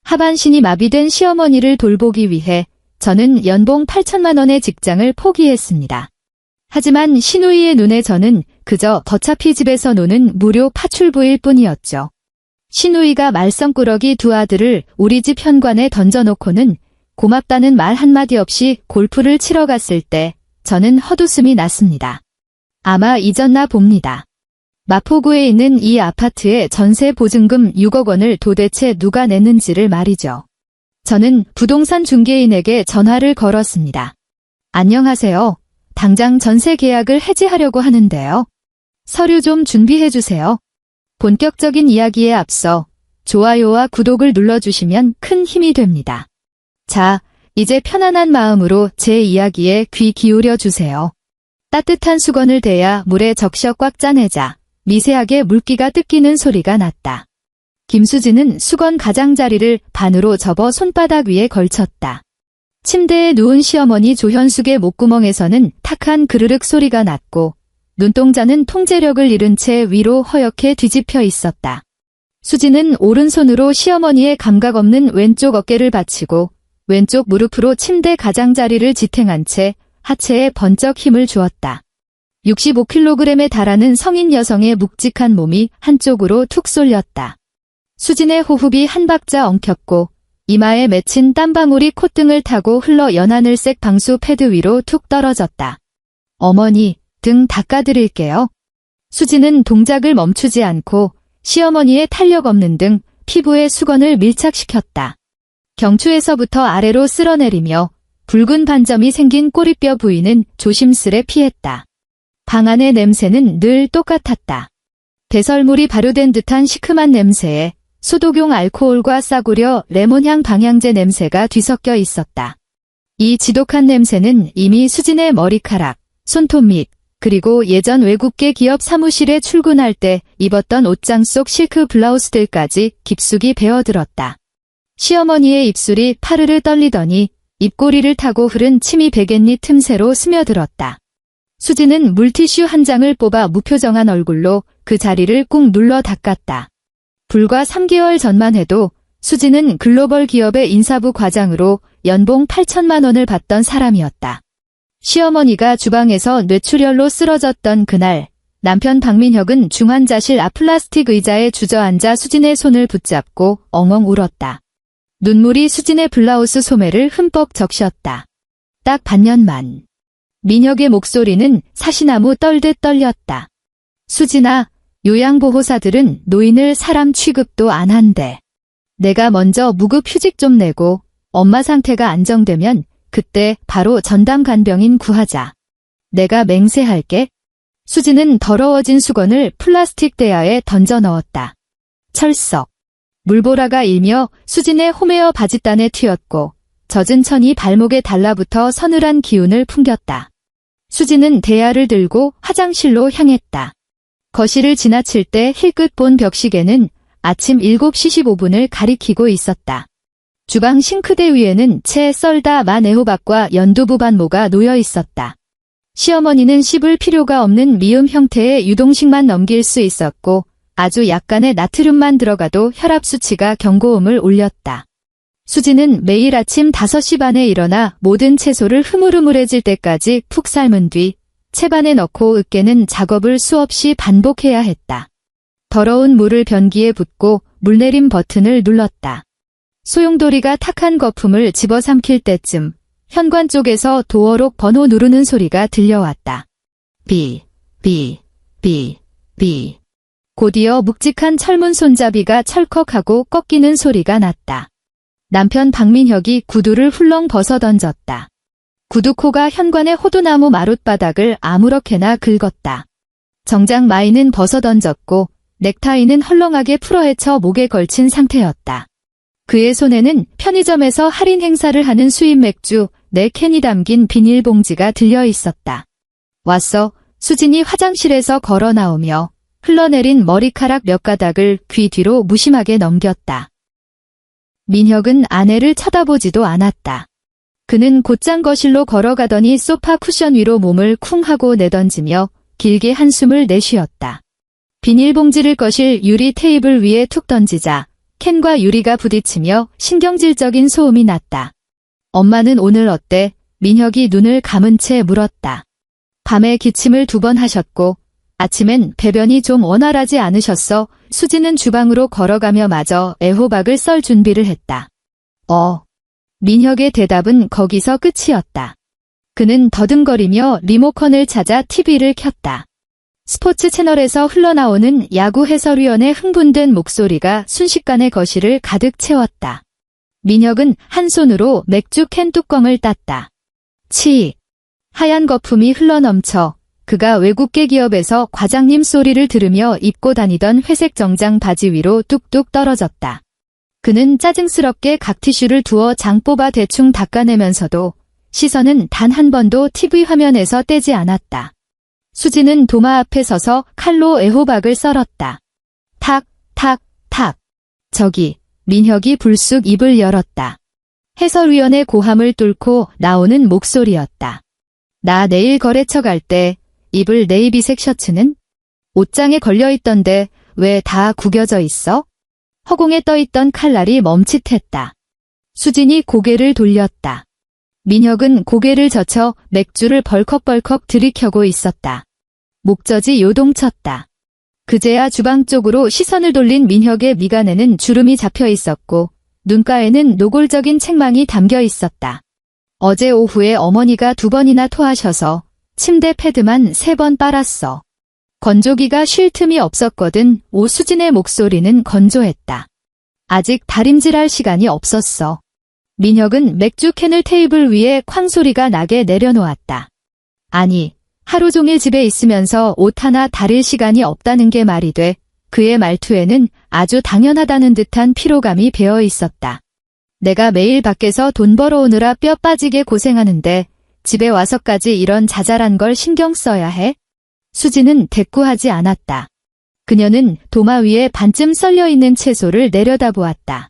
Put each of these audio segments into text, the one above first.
하반신이 마비된 시어머니를 돌보기 위해 저는 연봉 8천만 원의 직장을 포기했습니다. 하지만 시누이의 눈에 저는 그저 어차피 집에서 노는 무료 파출부일 뿐이었죠. 시누이가 말썽꾸러기 두 아들을 우리 집 현관에 던져놓고는 고맙다는 말 한마디 없이 골프를 치러 갔을 때 저는 헛웃음이 났습니다. 아마 잊었나 봅니다. 마포구에 있는 이 아파트의 전세 보증금 6억 원을 도대체 누가 냈는지를 말이죠. 저는 부동산 중개인에게 전화를 걸었습니다. 안녕하세요. 당장 전세 계약을 해지하려고 하는데요. 서류 좀 준비해주세요. 본격적인 이야기에 앞서 좋아요와 구독을 눌러주시면 큰 힘이 됩니다. 자, 이제 편안한 마음으로 제 이야기에 귀 기울여 주세요. 따뜻한 수건을 대야 물에 적셔 꽉 짜내자 미세하게 물기가 뜯기는 소리가 났다. 김수진은 수건 가장자리를 반으로 접어 손바닥 위에 걸쳤다. 침대에 누운 시어머니 조현숙의 목구멍에서는 탁한 그르륵 소리가 났고 눈동자는 통제력을 잃은 채 위로 허옇게 뒤집혀 있었다. 수진은 오른손으로 시어머니의 감각 없는 왼쪽 어깨를 받치고 왼쪽 무릎으로 침대 가장자리를 지탱한 채 하체에 번쩍 힘을 주었다. 65kg에 달하는 성인 여성의 묵직한 몸이 한쪽으로 툭 쏠렸다. 수진의 호흡이 한 박자 엉켰고 이마에 맺힌 땀방울이 콧등을 타고 흘러 연하늘색 방수 패드 위로 툭 떨어졌다. 어머니, 등 닦아드릴게요. 수진은 동작을 멈추지 않고 시어머니의 탄력 없는 등 피부에 수건을 밀착시켰다. 경추에서부터 아래로 쓸어내리며 붉은 반점이 생긴 꼬리뼈 부위는 조심스레 피했다. 방 안의 냄새는 늘 똑같았다. 배설물이 발효된 듯한 시큼한 냄새에 소독용 알코올과 싸구려 레몬향 방향제 냄새가 뒤섞여 있었다. 이 지독한 냄새는 이미 수진의 머리카락, 손톱 밑, 그리고 예전 외국계 기업 사무실에 출근할 때 입었던 옷장 속 실크 블라우스들까지 깊숙이 배어들었다. 시어머니의 입술이 파르르 떨리더니 입꼬리를 타고 흐른 침이 베갯잎 틈새로 스며들었다. 수진은 물티슈 한 장을 뽑아 무표정한 얼굴로 그 자리를 꾹 눌러 닦았다. 불과 3개월 전만 해도 수진은 글로벌 기업의 인사부 과장으로 연봉 8천만 원을 받던 사람이었다. 시어머니가 주방에서 뇌출혈로 쓰러졌던 그날, 남편 박민혁은 중환자실 앞 플라스틱 의자에 주저앉아 수진의 손을 붙잡고 엉엉 울었다. 눈물이 수진의 블라우스 소매를 흠뻑 적셨다. 딱 반년만. 민혁의 목소리는 사시나무 떨듯 떨렸다. 수진아, 요양보호사들은 노인을 사람 취급도 안 한대. 내가 먼저 무급 휴직 좀 내고 엄마 상태가 안정되면 그때 바로 전담 간병인 구하자. 내가 맹세할게. 수진은 더러워진 수건을 플라스틱 대야에 던져 넣었다. 철썩. 물보라가 일며 수진의 홈웨어 바짓단에 튀었고 젖은 천이 발목에 달라붙어 서늘한 기운을 풍겼다. 수진은 대야를 들고 화장실로 향했다. 거실을 지나칠 때 힐끗 본 벽시계는 아침 7시 15분을 가리키고 있었다. 주방 싱크대 위에는 채 썰다 만 애호박과 연두부 반모가 놓여 있었다. 시어머니는 씹을 필요가 없는 미음 형태의 유동식만 넘길 수 있었고 아주 약간의 나트륨만 들어가도 혈압 수치가 경고음을 울렸다. 수진은 매일 아침 5시 반에 일어나 모든 채소를 흐물흐물해질 때까지 푹 삶은 뒤 채반에 넣고 으깨는 작업을 수없이 반복해야 했다. 더러운 물을 변기에 붓고 물내림 버튼을 눌렀다. 소용돌이가 탁한 거품을 집어삼킬 때쯤 현관 쪽에서 도어록 번호 누르는 소리가 들려왔다. 비. 곧이어 묵직한 철문 손잡이가 철컥하고 꺾이는 소리가 났다. 남편 박민혁이 구두를 훌렁 벗어던졌다. 구두코가 현관의 호두나무 마룻바닥을 아무렇게나 긁었다. 정장 마이는 벗어던졌고 넥타이는 헐렁하게 풀어헤쳐 목에 걸친 상태였다. 그의 손에는 편의점에서 할인 행사를 하는 수입 맥주 4캔이 담긴 비닐봉지가 들려 있었다. 왔어. 수진이 화장실에서 걸어 나오며 흘러내린 머리카락 몇 가닥을 귀 뒤로 무심하게 넘겼다. 민혁은 아내를 쳐다보지도 않았다. 그는 곧장 거실로 걸어가더니 소파 쿠션 위로 몸을 쿵 하고 내던지며 길게 한숨을 내쉬었다. 비닐봉지를 거실 유리 테이블 위에 툭 던지자 캔과 유리가 부딪히며 신경질적인 소음이 났다. 엄마는 오늘 어때? 민혁이 눈을 감은 채 물었다. 밤에 기침을 2번 하셨고 아침엔 배변이 좀 원활하지 않으셨어. 수지는 주방으로 걸어가며 마저 애호박을 썰 준비를 했다. 민혁의 대답은 거기서 끝이었다. 그는 더듬거리며 리모컨을 찾아 TV를 켰다. 스포츠 채널에서 흘러나오는 야구 해설위원의 흥분된 목소리가 순식간에 거실을 가득 채웠다. 민혁은 한 손으로 맥주 캔 뚜껑을 땄다. 치! 하얀 거품이 흘러넘쳐 그가 외국계 기업에서 과장님 소리를 들으며 입고 다니던 회색 정장 바지 위로 뚝뚝 떨어졌다. 그는 짜증스럽게 각 티슈를 두어 장 뽑아 대충 닦아내면서도 시선은 단 한 번도 TV 화면에서 떼지 않았다. 수지는 도마 앞에 서서 칼로 애호박을 썰었다. 탁, 탁, 탁. 저기, 민혁이 불쑥 입을 열었다. 해설위원의 고함을 뚫고 나오는 목소리였다. 나 내일 거래처 갈 때 입을 네이비색 셔츠는? 옷장에 걸려있던데 왜 다 구겨져 있어? 허공에 떠있던 칼날이 멈칫했다. 수진이 고개를 돌렸다. 민혁은 고개를 젖혀 맥주를 벌컥벌컥 들이켜고 있었다. 목젖이 요동쳤다. 그제야 주방 쪽으로 시선을 돌린 민혁의 미간에는 주름이 잡혀 있었고 눈가에는 노골적인 책망이 담겨 있었다. 어제 오후에 어머니가 2번이나 토하셔서 침대 패드만 3번 빨았어. 건조기가 쉴 틈이 없었거든. 오수진의 목소리는 건조했다. 아직 다림질할 시간이 없었어. 민혁은 맥주 캔을 테이블 위에 쾅 소리가 나게 내려놓았다. 아니, 하루 종일 집에 있으면서 옷 하나 다릴 시간이 없다는 게 말이 돼. 그의 말투에는 아주 당연하다는 듯한 피로감이 배어 있었다. 내가 매일 밖에서 돈 벌어오느라 뼈 빠지게 고생하는데 집에 와서까지 이런 자잘한 걸 신경 써야 해? 수지는 대꾸하지 않았다. 그녀는 도마 위에 반쯤 썰려있는 채소를 내려다보았다.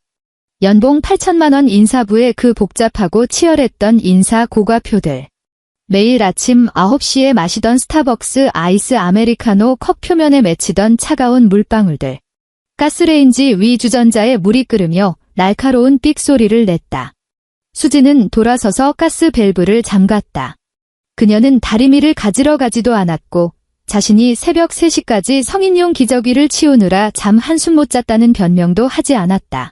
연봉 8천만 원 인사부의 그 복잡하고 치열했던 인사 고과표들. 매일 아침 9시에 마시던 스타벅스 아이스 아메리카노 컵 표면에 맺히던 차가운 물방울들. 가스레인지 위 주전자에 물이 끓으며 날카로운 삑 소리를 냈다. 수지는 돌아서서 가스 밸브를 잠갔다. 그녀는 다리미를 가지러 가지도 않았고 자신이 새벽 3시까지 성인용 기저귀를 치우느라 잠 한숨 못 잤다는 변명도 하지 않았다.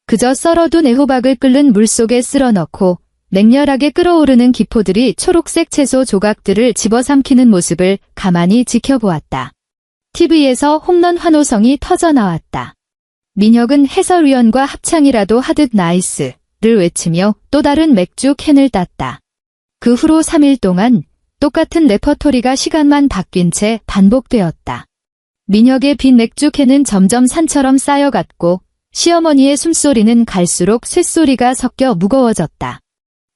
그저 썰어둔 애호박을 끓는 물속에 쓸어넣고 맹렬하게 끓어오르는 기포들이 초록색 채소 조각들을 집어삼키는 모습을 가만히 지켜보았다. TV에서 홈런 환호성이 터져나왔다. 민혁은 해설위원과 합창이라도 하듯 나이스를 외치며 또 다른 맥주 캔을 땄다. 그 후로 3일 동안 똑같은 레퍼토리가 시간만 바뀐 채 반복되었다. 민혁의 빈 맥주 캔은 점점 산처럼 쌓여갔고 시어머니의 숨소리는 갈수록 쇳소리가 섞여 무거워졌다.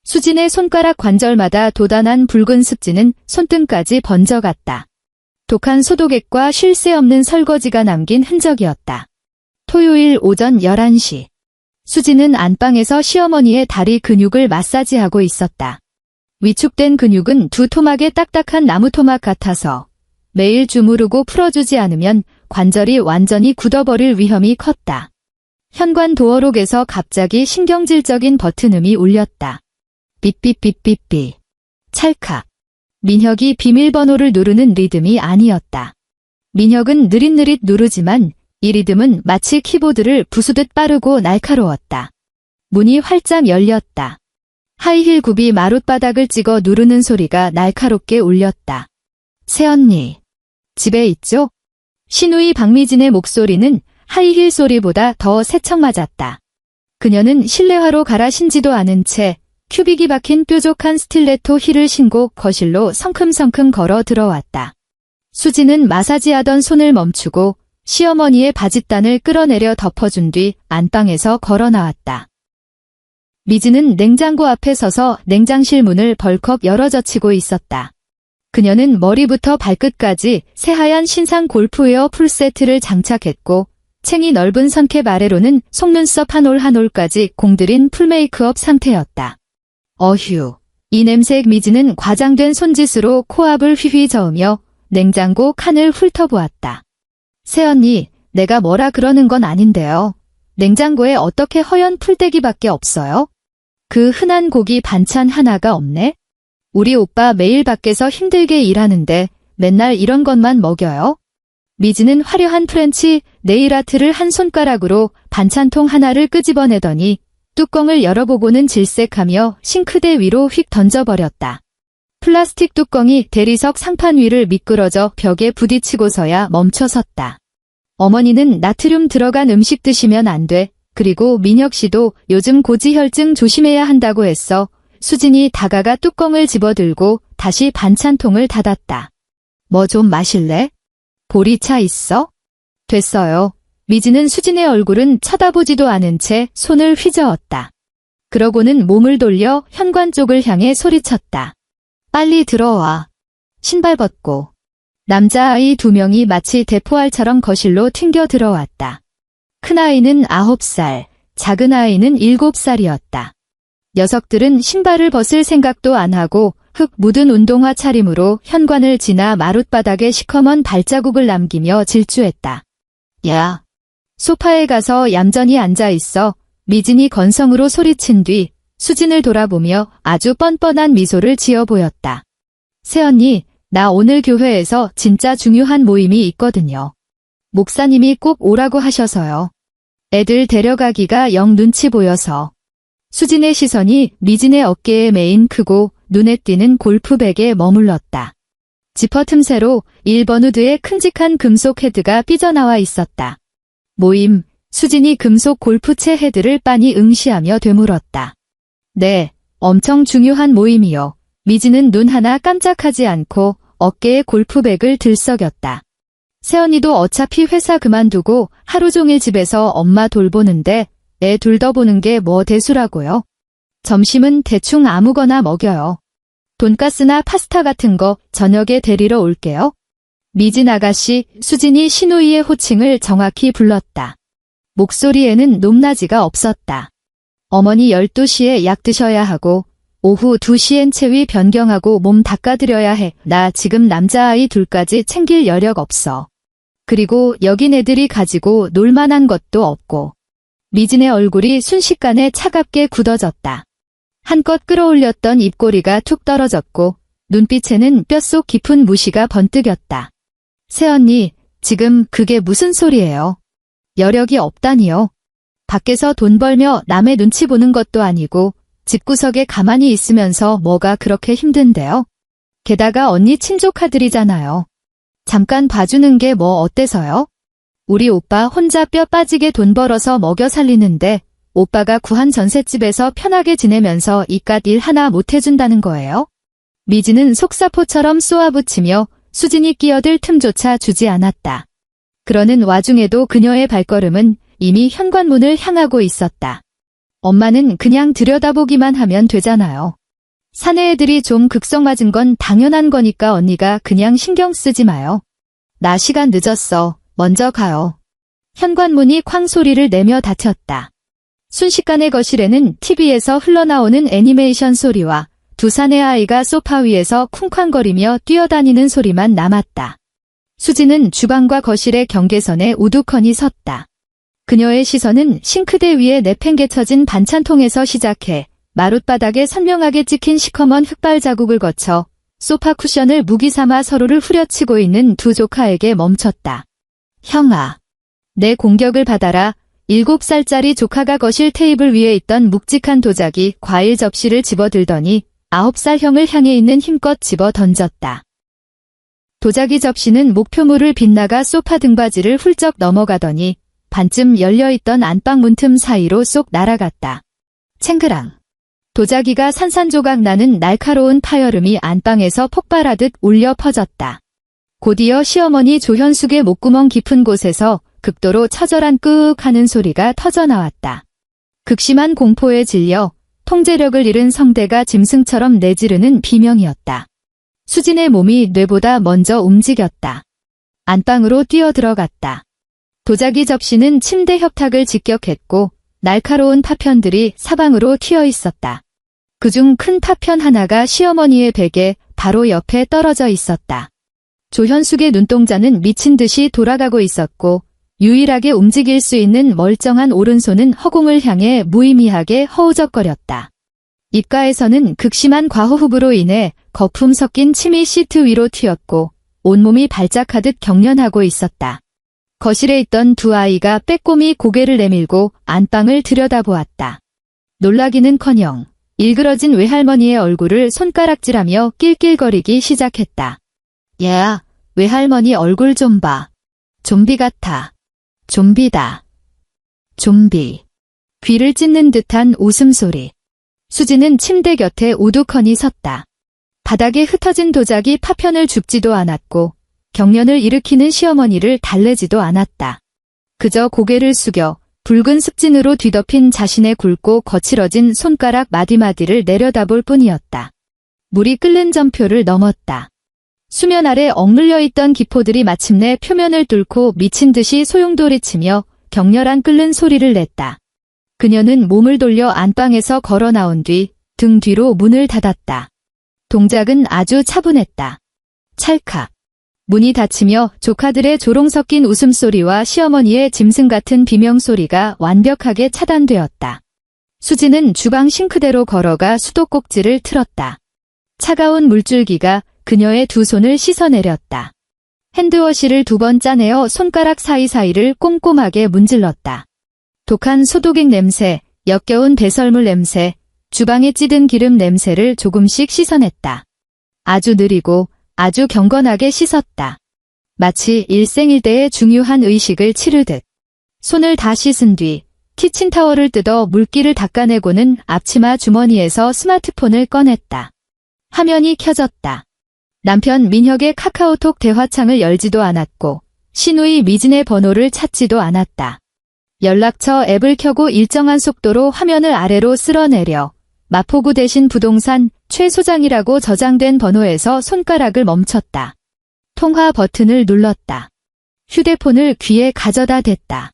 수진의 손가락 관절마다 도단한 붉은 습지는 손등까지 번져갔다. 독한 소독액과 쉴 새 없는 설거지가 남긴 흔적이었다. 토요일 오전 11시. 수진은 안방에서 시어머니의 다리 근육을 마사지하고 있었다. 위축된 근육은 두 토막의 딱딱한 나무 토막 같아서 매일 주무르고 풀어주지 않으면 관절이 완전히 굳어버릴 위험이 컸다. 현관 도어록에서 갑자기 신경질적인 버튼음이 울렸다. 삐삐삐삐삐. 찰칵. 민혁이 비밀번호를 누르는 리듬이 아니었다. 민혁은 느릿느릿 누르지만 이 리듬은 마치 키보드를 부수듯 빠르고 날카로웠다. 문이 활짝 열렸다. 하이힐 굽이 마룻바닥을 찍어 누르는 소리가 날카롭게 울렸다. 새언니. 집에 있죠? 신우이 박미진의 목소리는 하이힐 소리보다 더 새척맞았다. 그녀는 실내화로 갈아 신지도 않은 채 큐빅이 박힌 뾰족한 스틸레토 힐을 신고 거실로 성큼성큼 걸어 들어왔다. 수지는 마사지하던 손을 멈추고 시어머니의 바짓단을 끌어내려 덮어준 뒤 안방에서 걸어 나왔다. 미지는 냉장고 앞에 서서 냉장실 문을 벌컥 열어젖히고 있었다. 그녀는 머리부터 발끝까지 새하얀 신상 골프웨어 풀세트를 장착했고 챙이 넓은 선캡 아래로는 속눈썹 한 올 한 올까지 공들인 풀메이크업 상태였다. 어휴. 이 냄새에 미지는 과장된 손짓으로 코앞을 휘휘 저으며 냉장고 칸을 훑어보았다. 새언니, 내가 뭐라 그러는 건 아닌데요. 냉장고에 어떻게 허연 풀떼기밖에 없어요? 그 흔한 고기 반찬 하나가 없네? 우리 오빠 매일 밖에서 힘들게 일하는데 맨날 이런 것만 먹여요? 미지는 화려한 프렌치 네일아트를 한 손가락으로 반찬통 하나를 끄집어내더니 뚜껑을 열어보고는 질색하며 싱크대 위로 휙 던져버렸다. 플라스틱 뚜껑이 대리석 상판 위를 미끄러져 벽에 부딪히고서야 멈춰섰다. 어머니는 나트륨 들어간 음식 드시면 안 돼. 그리고 민혁 씨도 요즘 고지혈증 조심해야 한다고 했어. 수진이 다가가 뚜껑을 집어들고 다시 반찬통을 닫았다. 뭐 좀 마실래? 보리차 있어? 됐어요. 미지는 수진의 얼굴은 쳐다보지도 않은 채 손을 휘저었다. 그러고는 몸을 돌려 현관 쪽을 향해 소리쳤다. 빨리 들어와. 신발 벗고. 남자아이 2명이 마치 대포알처럼 거실로 튕겨 들어왔다. 큰아이는 9살, 작은아이는 7살이었다. 녀석들은 신발을 벗을 생각도 안 하고 흙 묻은 운동화 차림으로 현관을 지나 마룻바닥에 시커먼 발자국을 남기며 질주했다. 야! 소파에 가서 얌전히 앉아있어. 미진이 건성으로 소리친 뒤 수진을 돌아보며 아주 뻔뻔한 미소를 지어 보였다. 새언니, 나 오늘 교회에서 진짜 중요한 모임이 있거든요. 목사님이 꼭 오라고 하셔서요. 애들 데려가기가 영 눈치 보여서. 수진의 시선이 미진의 어깨에 메인 크고 눈에 띄는 골프백에 머물렀다. 지퍼 틈새로 1번 우드의 큼직한 금속 헤드가 삐져나와 있었다. 모임, 수진이 금속 골프채 헤드를 빤히 응시하며 되물었다. 네, 엄청 중요한 모임이요. 미진은 눈 하나 깜짝하지 않고 어깨에 골프백을 들썩였다. 새언니도 어차피 회사 그만두고 하루 종일 집에서 엄마 돌보는데 애 둘 더 보는 게 뭐 대수라고요. 점심은 대충 아무거나 먹여요. 돈가스나 파스타 같은 거 저녁에 데리러 올게요. 미진 아가씨, 수진이 신우이의 호칭을 정확히 불렀다. 목소리에는 높낮이가 없었다. 어머니 12시에 약 드셔야 하고 오후 2시엔 체위 변경하고 몸 닦아드려야 해. 나 지금 남자아이 둘까지 챙길 여력 없어. 그리고 여긴 애들이 가지고 놀만한 것도 없고. 미진의 얼굴이 순식간에 차갑게 굳어졌다. 한껏 끌어올렸던 입꼬리가 툭 떨어졌고 눈빛에는 뼛속 깊은 무시가 번뜩였다. 새언니, 지금 그게 무슨 소리예요? 여력이 없다니요. 밖에서 돈 벌며 남의 눈치 보는 것도 아니고 집구석에 가만히 있으면서 뭐가 그렇게 힘든데요? 게다가 언니 친조카들이잖아요. 잠깐 봐주는 게 뭐 어때서요? 우리 오빠 혼자 뼈 빠지게 돈 벌어서 먹여 살리는데 오빠가 구한 전셋집에서 편하게 지내면서 이깟 일 하나 못 해준다는 거예요? 미지는 속사포처럼 쏘아붙이며 수진이 끼어들 틈조차 주지 않았다. 그러는 와중에도 그녀의 발걸음은 이미 현관문을 향하고 있었다. 엄마는 그냥 들여다보기만 하면 되잖아요. 사내 애들이 좀 극성 맞은 건 당연한 거니까 언니가 그냥 신경 쓰지 마요. 나 시간 늦었어. 먼저 가요. 현관문이 쾅 소리를 내며 닫혔다. 순식간에 거실에는 TV에서 흘러나오는 애니메이션 소리와 두 사내 아이가 소파 위에서 쿵쾅거리며 뛰어다니는 소리만 남았다. 수지는 주방과 거실의 경계선에 우두커니 섰다. 그녀의 시선은 싱크대 위에 내팽개쳐진 반찬통에서 시작해 마룻바닥에 선명하게 찍힌 시커먼 흙발 자국을 거쳐 소파 쿠션을 무기 삼아 서로를 후려치고 있는 두 조카에게 멈췄다. 형아, 내 공격을 받아라. 7살짜리 조카가 거실 테이블 위에 있던 묵직한 도자기 과일 접시를 집어들더니 9살 형을 향해 있는 힘껏 집어 던졌다. 도자기 접시는 목표물을 빗나가 소파 등받이를 훌쩍 넘어가더니 반쯤 열려있던 안방 문틈 사이로 쏙 날아갔다. 챙그랑. 도자기가 산산조각 나는 날카로운 파열음이 안방에서 폭발하듯 울려 퍼졌다. 곧이어 시어머니 조현숙의 목구멍 깊은 곳에서 극도로 처절한 끄윽 하는 소리가 터져나왔다. 극심한 공포에 질려 통제력을 잃은 성대가 짐승처럼 내지르는 비명이었다. 수진의 몸이 뇌보다 먼저 움직였다. 안방으로 뛰어들어갔다. 도자기 접시는 침대 협탁을 직격했고 날카로운 파편들이 사방으로 튀어 있었다. 그중 큰 파편 하나가 시어머니의 베개 바로 옆에 떨어져 있었다. 조현숙의 눈동자는 미친 듯이 돌아가고 있었고 유일하게 움직일 수 있는 멀쩡한 오른손은 허공을 향해 무의미하게 허우적거렸다. 입가에서는 극심한 과호흡으로 인해 거품 섞인 침이 시트 위로 튀었고 온몸이 발작하듯 경련하고 있었다. 거실에 있던 두 아이가 빼꼼히 고개를 내밀고 안방을 들여다보았다. 놀라기는커녕 일그러진 외할머니의 얼굴을 손가락질하며 낄낄거리기 시작했다. 야, 외할머니 얼굴 좀 봐. 좀비 같아. 좀비다. 좀비. 귀를 찢는 듯한 웃음소리. 수지는 침대 곁에 우두커니 섰다. 바닥에 흩어진 도자기 파편을 줍지도 않았고 경련을 일으키는 시어머니를 달래지도 않았다. 그저 고개를 숙여 붉은 습진으로 뒤덮인 자신의 굵고 거칠어진 손가락 마디마디를 내려다볼 뿐이었다. 물이 끓는 점표를 넘었다. 수면 아래 억눌려 있던 기포들이 마침내 표면을 뚫고 미친 듯이 소용돌이치며 격렬한 끓는 소리를 냈다. 그녀는 몸을 돌려 안방에서 걸어 나온 뒤 등 뒤로 문을 닫았다. 동작은 아주 차분했다. 찰칵. 문이 닫히며 조카들의 조롱 섞인 웃음소리와 시어머니의 짐승 같은 비명소리가 완벽하게 차단되었다. 수지는 주방 싱크대로 걸어가 수도꼭지를 틀었다. 차가운 물줄기가 그녀의 두 손을 씻어내렸다. 핸드워시를 2번 짜내어 손가락 사이사이를 꼼꼼하게 문질렀다. 독한 소독액 냄새, 역겨운 배설물 냄새, 주방에 찌든 기름 냄새를 조금씩 씻어냈다. 아주 느리고 아주 경건하게 씻었다. 마치 일생일대의 중요한 의식을 치르듯. 손을 다 씻은 뒤 키친타월을 뜯어 물기를 닦아내고는 앞치마 주머니에서 스마트폰을 꺼냈다. 화면이 켜졌다. 남편 민혁의 카카오톡 대화창을 열지도 않았고 신우이 미진의 번호를 찾지도 않았다. 연락처 앱을 켜고 일정한 속도로 화면을 아래로 쓸어내려 마포구 대신 부동산 최 소장이라고 저장된 번호에서 손가락을 멈췄다. 통화 버튼을 눌렀다. 휴대폰을 귀에 가져다 댔다.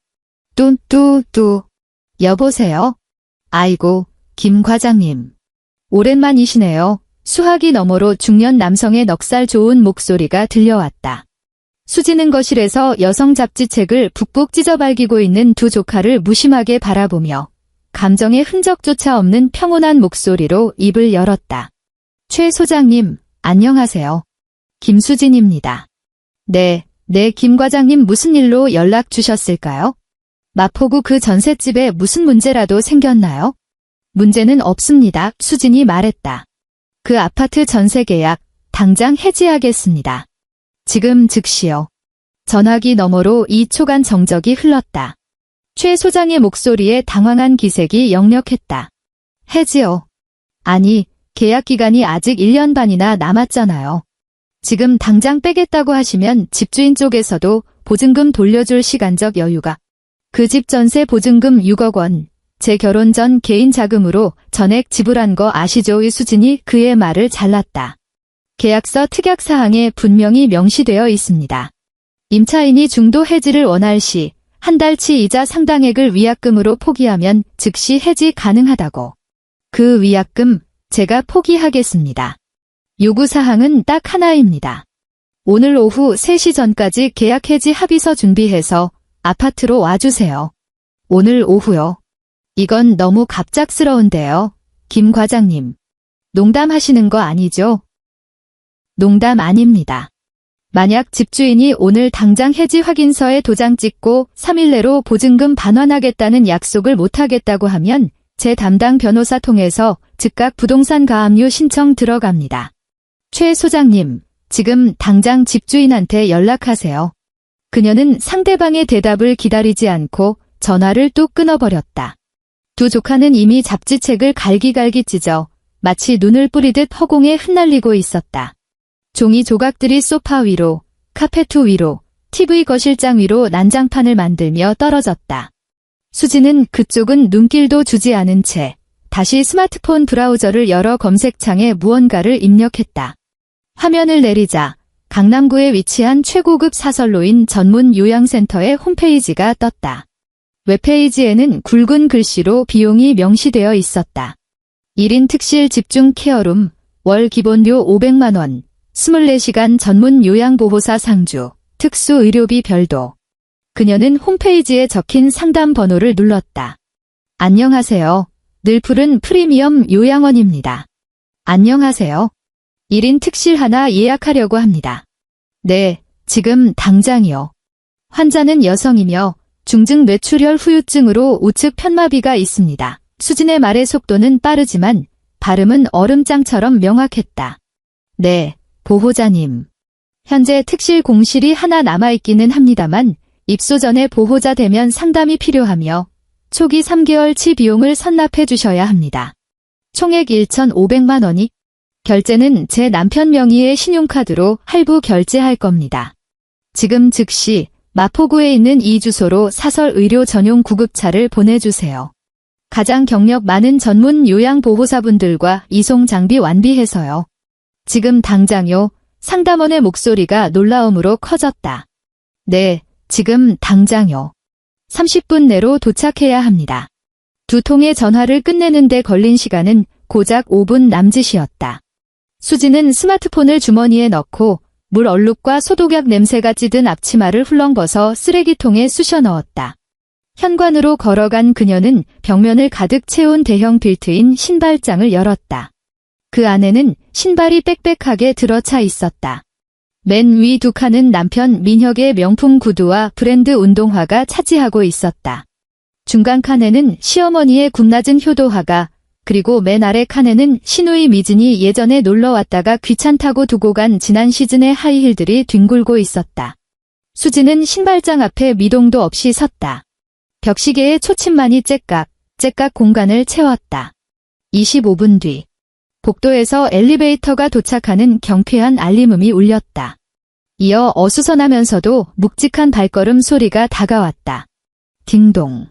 뚜뚜뚜. 여보세요? 아이고, 김 과장님. 오랜만이시네요. 수화기 너머로 중년 남성의 넉살 좋은 목소리가 들려왔다. 수지는 거실에서 여성 잡지책을 북북 찢어발기고 있는 두 조카를 무심하게 바라보며 감정의 흔적조차 없는 평온한 목소리로 입을 열었다. 최 소장님, 안녕하세요. 김수진입니다. 네, 김 과장님 무슨 일로 연락 주셨을까요? 마포구 그 전셋집에 무슨 문제라도 생겼나요? 문제는 없습니다. 수진이 말했다. 그 아파트 전세 계약 당장 해지하겠습니다. 지금 즉시요. 전화기 너머로 2초간 정적이 흘렀다. 최 소장의 목소리에 당황한 기색이 역력했다. 해지요. 아니, 계약 기간이 아직 1년 반이나 남았잖아요. 지금 당장 빼겠다고 하시면 집주인 쪽에서도 보증금 돌려줄 시간적 여유가. 그 집 전세 보증금 6억 원. 제 결혼 전 개인 자금으로 전액 지불한 거 아시죠? 수진이 그의 말을 잘랐다. 계약서 특약사항에 분명히 명시되어 있습니다. 임차인이 중도 해지를 원할 시 한 달치 이자 상당액을 위약금으로 포기하면 즉시 해지 가능하다고. 그 위약금 제가 포기하겠습니다. 요구사항은 딱 하나입니다. 오늘 오후 3시 전까지 계약 해지 합의서 준비해서 아파트로 와주세요. 오늘 오후요. 이건 너무 갑작스러운데요. 김 과장님. 농담하시는 거 아니죠? 농담 아닙니다. 만약 집주인이 오늘 당장 해지 확인서에 도장 찍고 3일 내로 보증금 반환하겠다는 약속을 못하겠다고 하면 제 담당 변호사 통해서 즉각 부동산 가압류 신청 들어갑니다. 최 소장님, 지금 당장 집주인한테 연락하세요. 그녀는 상대방의 대답을 기다리지 않고 전화를 뚝 끊어버렸다. 두 조카는 이미 잡지책을 갈기갈기 찢어 마치 눈을 뿌리듯 허공에 흩날리고 있었다. 종이 조각들이 소파 위로, 카페트 위로, TV 거실장 위로 난장판을 만들며 떨어졌다. 수지는 그쪽은 눈길도 주지 않은 채 다시 스마트폰 브라우저를 열어 검색창에 무언가를 입력했다. 화면을 내리자 강남구에 위치한 최고급 사설로인 전문 요양센터의 홈페이지가 떴다. 웹페이지에는 굵은 글씨로 비용이 명시되어 있었다. 1인 특실 집중 케어룸, 월 기본료 500만 원, 24시간 전문 요양보호사 상주, 특수의료비 별도. 그녀는 홈페이지에 적힌 상담 번호를 눌렀다. 안녕하세요. 늘 푸른 프리미엄 요양원입니다. 안녕하세요. 1인 특실 하나 예약하려고 합니다. 네, 지금 당장이요. 환자는 여성이며 중증 뇌출혈 후유증으로 우측 편마비가 있습니다. 수진의 말의 속도는 빠르지만 발음은 얼음장처럼 명확했다. 네, 보호자님. 현재 특실 공실이 하나 남아있기는 합니다만 입소 전에 보호자 대면 상담이 필요하며 초기 3개월치 비용을 선납해 주셔야 합니다. 총액 1,500만 원이 결제는 제 남편 명의의 신용카드로 할부 결제할 겁니다. 지금 즉시 마포구에 있는 이 주소로 사설 의료 전용 구급차를 보내주세요. 가장 경력 많은 전문 요양보호사분들과 이송 장비 완비해서요. 지금 당장요. 상담원의 목소리가 놀라움으로 커졌다. 네, 지금 당장요. 30분 내로 도착해야 합니다. 두 통의 전화를 끝내는데 걸린 시간은 고작 5분 남짓이었다. 수지는 스마트폰을 주머니에 넣고 물 얼룩과 소독약 냄새가 찌든 앞치마를 훌렁 벗어 쓰레기통에 쑤셔 넣었다. 현관으로 걸어간 그녀는 벽면을 가득 채운 대형 빌트인 신발장을 열었다. 그 안에는 신발이 빽빽하게 들어차 있었다. 맨 위 두 칸은 남편 민혁의 명품 구두와 브랜드 운동화가 차지하고 있었다. 중간 칸에는 시어머니의 굽낮은 효도화가, 그리고 맨 아래 칸에는 시누이 미진이 예전에 놀러 왔다가 귀찮다고 두고 간 지난 시즌의 하이힐들이 뒹굴고 있었다. 수지는 신발장 앞에 미동도 없이 섰다. 벽시계의 초침만이 째깍 공간을 채웠다. 25분 뒤. 복도에서 엘리베이터가 도착하는 경쾌한 알림음이 울렸다. 이어 어수선하면서도 묵직한 발걸음 소리가 다가왔다. 딩동,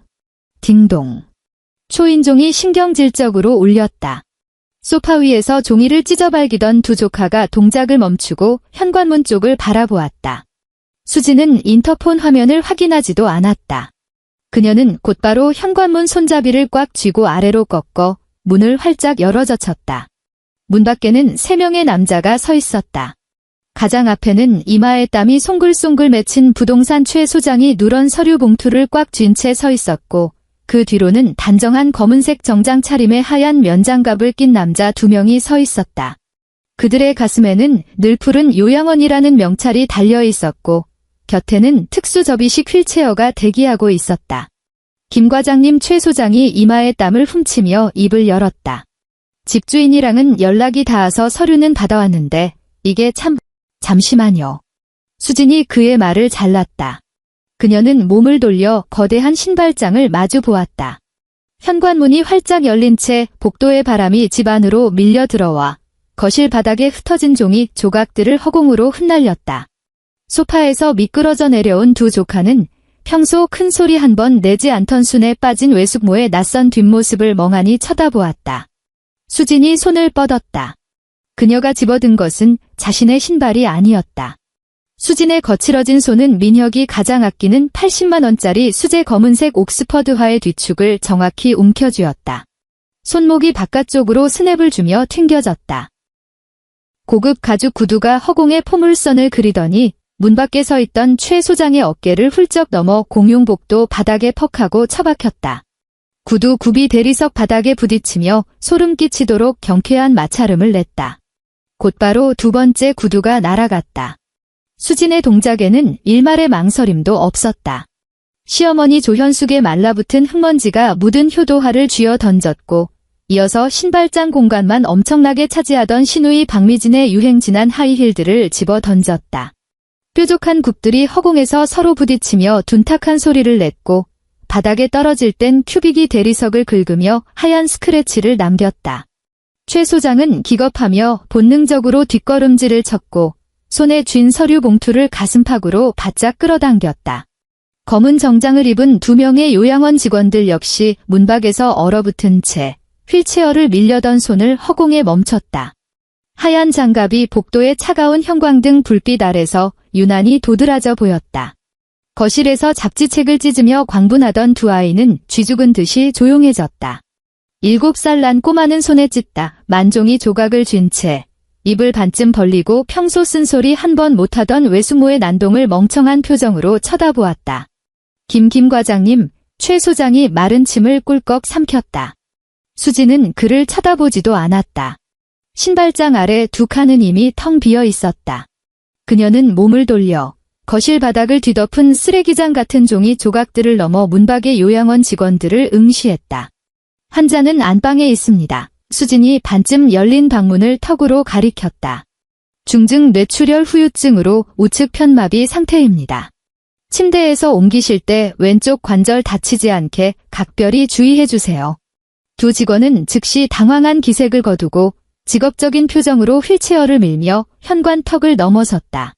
딩동. 초인종이 신경질적으로 울렸다. 소파 위에서 종이를 찢어발기던 두 조카가 동작을 멈추고 현관문 쪽을 바라보았다. 수지는 인터폰 화면을 확인하지도 않았다. 그녀는 곧바로 현관문 손잡이를 꽉 쥐고 아래로 꺾어 문을 활짝 열어젖혔다. 문 밖에는 3명의 남자가 서 있었다. 가장 앞에는 이마에 땀이 송글송글 맺힌 부동산 최 소장이 누런 서류 봉투를 꽉 쥔 채 서 있었고 그 뒤로는 단정한 검은색 정장 차림에 하얀 면장갑을 낀 남자 2명이 서 있었다. 그들의 가슴에는 늘 푸른 요양원이라는 명찰이 달려 있었고 곁에는 특수 접이식 휠체어가 대기하고 있었다. 김 과장님 최 소장이 이마에 땀을 훔치며 입을 열었다. 집주인이랑은 연락이 닿아서 서류는 받아왔는데 이게 참... 잠시만요. 수진이 그의 말을 잘랐다. 그녀는 몸을 돌려 거대한 신발장을 마주 보았다. 현관문이 활짝 열린 채 복도의 바람이 집 안으로 밀려 들어와 거실 바닥에 흩어진 종이 조각들을 허공으로 흩날렸다. 소파에서 미끄러져 내려온 두 조카는 평소 큰 소리 한 번 내지 않던 순에 빠진 외숙모의 낯선 뒷모습을 멍하니 쳐다보았다. 수진이 손을 뻗었다. 그녀가 집어든 것은 자신의 신발이 아니었다. 수진의 거칠어진 손은 민혁이 가장 아끼는 80만 원짜리 수제 검은색 옥스퍼드화의 뒤축을 정확히 움켜쥐었다. 손목이 바깥쪽으로 스냅을 주며 튕겨졌다. 고급 가죽 구두가 허공에 포물선을 그리더니 문 밖에 서 있던 최 소장의 어깨를 훌쩍 넘어 공용복도 바닥에 퍽하고 처박혔다. 구두 굽이 대리석 바닥에 부딪히며 소름 끼치도록 경쾌한 마찰음을 냈다. 곧바로 두 번째 구두가 날아갔다. 수진의 동작에는 일말의 망설임도 없었다. 시어머니 조현숙의 말라붙은 흙먼지가 묻은 효도화를 쥐어 던졌고 이어서 신발장 공간만 엄청나게 차지하던 시누이 박미진의 유행진한 하이힐들을 집어 던졌다. 뾰족한 굽들이 허공에서 서로 부딪히며 둔탁한 소리를 냈고 바닥에 떨어질 땐 큐빅이 대리석을 긁으며 하얀 스크래치를 남겼다. 최 소장은 기겁하며 본능적으로 뒷걸음질을 쳤고 손에 쥔 서류 봉투를 가슴팍으로 바짝 끌어당겼다. 검은 정장을 입은 2명의 요양원 직원들 역시 문밖에서 얼어붙은 채 휠체어를 밀려던 손을 허공에 멈췄다. 하얀 장갑이 복도의 차가운 형광등 불빛 아래서 유난히 도드라져 보였다. 거실에서 잡지책을 찢으며 광분하던 두 아이는 쥐죽은 듯이 조용해졌다. 7살 난 꼬마는 손에 찢다 만종이 조각을 쥔 채 입을 반쯤 벌리고 평소 쓴소리 한 번 못하던 외숙모의 난동을 멍청한 표정으로 쳐다보았다. 김 과장님, 최 소장이 마른 침을 꿀꺽 삼켰다. 수지는 그를 쳐다보지도 않았다. 신발장 아래 두 칸은 이미 텅 비어 있었다. 그녀는 몸을 돌려 거실 바닥을 뒤덮은 쓰레기장 같은 종이 조각들을 넘어 문밖의 요양원 직원들을 응시했다. 환자는 안방에 있습니다. 수진이 반쯤 열린 방문을 턱으로 가리켰다. 중증 뇌출혈 후유증으로 우측 편마비 상태입니다. 침대에서 옮기실 때 왼쪽 관절 다치지 않게 각별히 주의해주세요. 두 직원은 즉시 당황한 기색을 거두고 직업적인 표정으로 휠체어를 밀며 현관 턱을 넘어섰다.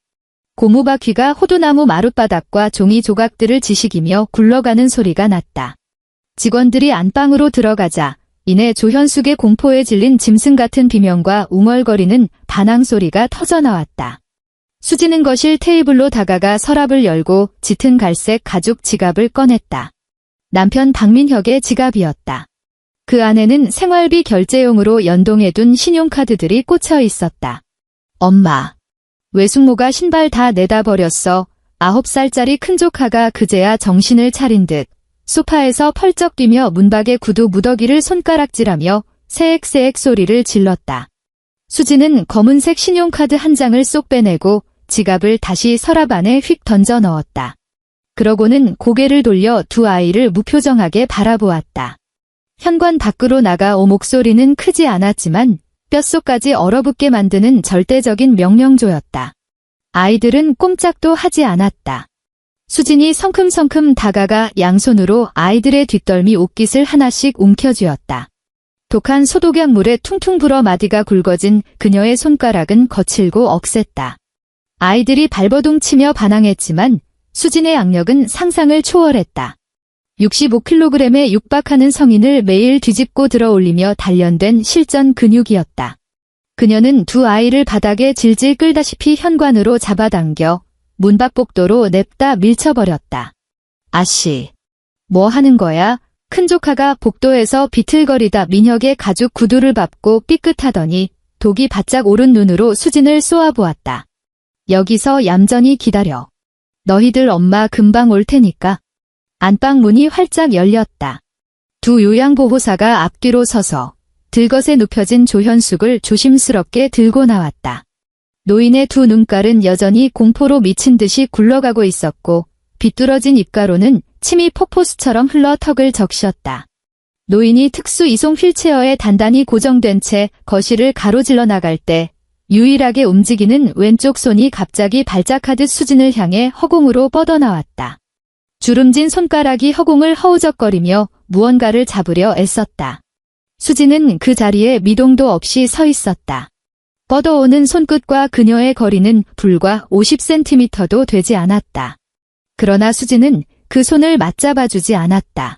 고무바퀴가 호두나무 마룻바닥과 종이 조각들을 지식이며 굴러가는 소리가 났다. 직원들이 안방으로 들어가자 이내 조현숙의 공포에 질린 짐승 같은 비명과 웅얼거리는 반항 소리가 터져나왔다. 수지는 거실 테이블로 다가가 서랍을 열고 짙은 갈색 가죽 지갑을 꺼냈다. 남편 박민혁의 지갑이었다. 그 안에는 생활비 결제용으로 연동해둔 신용카드들이 꽂혀 있었다. 엄마. 외숙모가 신발 다 내다 버렸어. 9살짜리 큰조카가 그제야 정신을 차린 듯 소파에서 펄쩍 뛰며 문밖의 구두 무더기를 손가락질하며 새액새액 소리를 질렀다. 수지는 검은색 신용카드 한 장을 쏙 빼내고 지갑을 다시 서랍 안에 휙 던져 넣었다. 그러고는 고개를 돌려 두 아이를 무표정하게 바라보았다. 현관 밖으로 나가 목소리는 크지 않았지만 뼛속까지 얼어붙게 만드는 절대적인 명령조였다. 아이들은 꼼짝도 하지 않았다. 수진이 성큼성큼 다가가 양손으로 아이들의 뒷덜미 옷깃을 하나씩 움켜쥐었다. 독한 소독약물에 퉁퉁 불어 마디가 굵어진 그녀의 손가락은 거칠고 억셌다. 아이들이 발버둥 치며 반항했지만 수진의 악력은 상상을 초월했다. 65kg에 육박하는 성인을 매일 뒤집고 들어올리며 단련된 실전 근육이었다. 그녀는 두 아이를 바닥에 질질 끌다시피 현관으로 잡아당겨 문밖 복도로 냅다 밀쳐버렸다. 아씨, 뭐 하는 거야? 큰조카가 복도에서 비틀거리다 민혁의 가죽 구두를 밟고 삐끗하더니 독이 바짝 오른 눈으로 수진을 쏘아보았다. 여기서 얌전히 기다려. 너희들 엄마 금방 올 테니까. 안방 문이 활짝 열렸다. 두 요양보호사가 앞뒤로 서서 들것에 눕혀진 조현숙을 조심스럽게 들고 나왔다. 노인의 두 눈깔은 여전히 공포로 미친 듯이 굴러가고 있었고 비뚤어진 입가로는 침이 폭포수처럼 흘러 턱을 적셨다. 노인이 특수 이송 휠체어에 단단히 고정된 채 거실을 가로질러 나갈 때 유일하게 움직이는 왼쪽 손이 갑자기 발작하듯 수진을 향해 허공으로 뻗어나왔다. 주름진 손가락이 허공을 허우적거리며 무언가를 잡으려 애썼다. 수진은 그 자리에 미동도 없이 서 있었다. 뻗어오는 손끝과 그녀의 거리는 불과 50cm도 되지 않았다. 그러나 수진은 그 손을 맞잡아주지 않았다.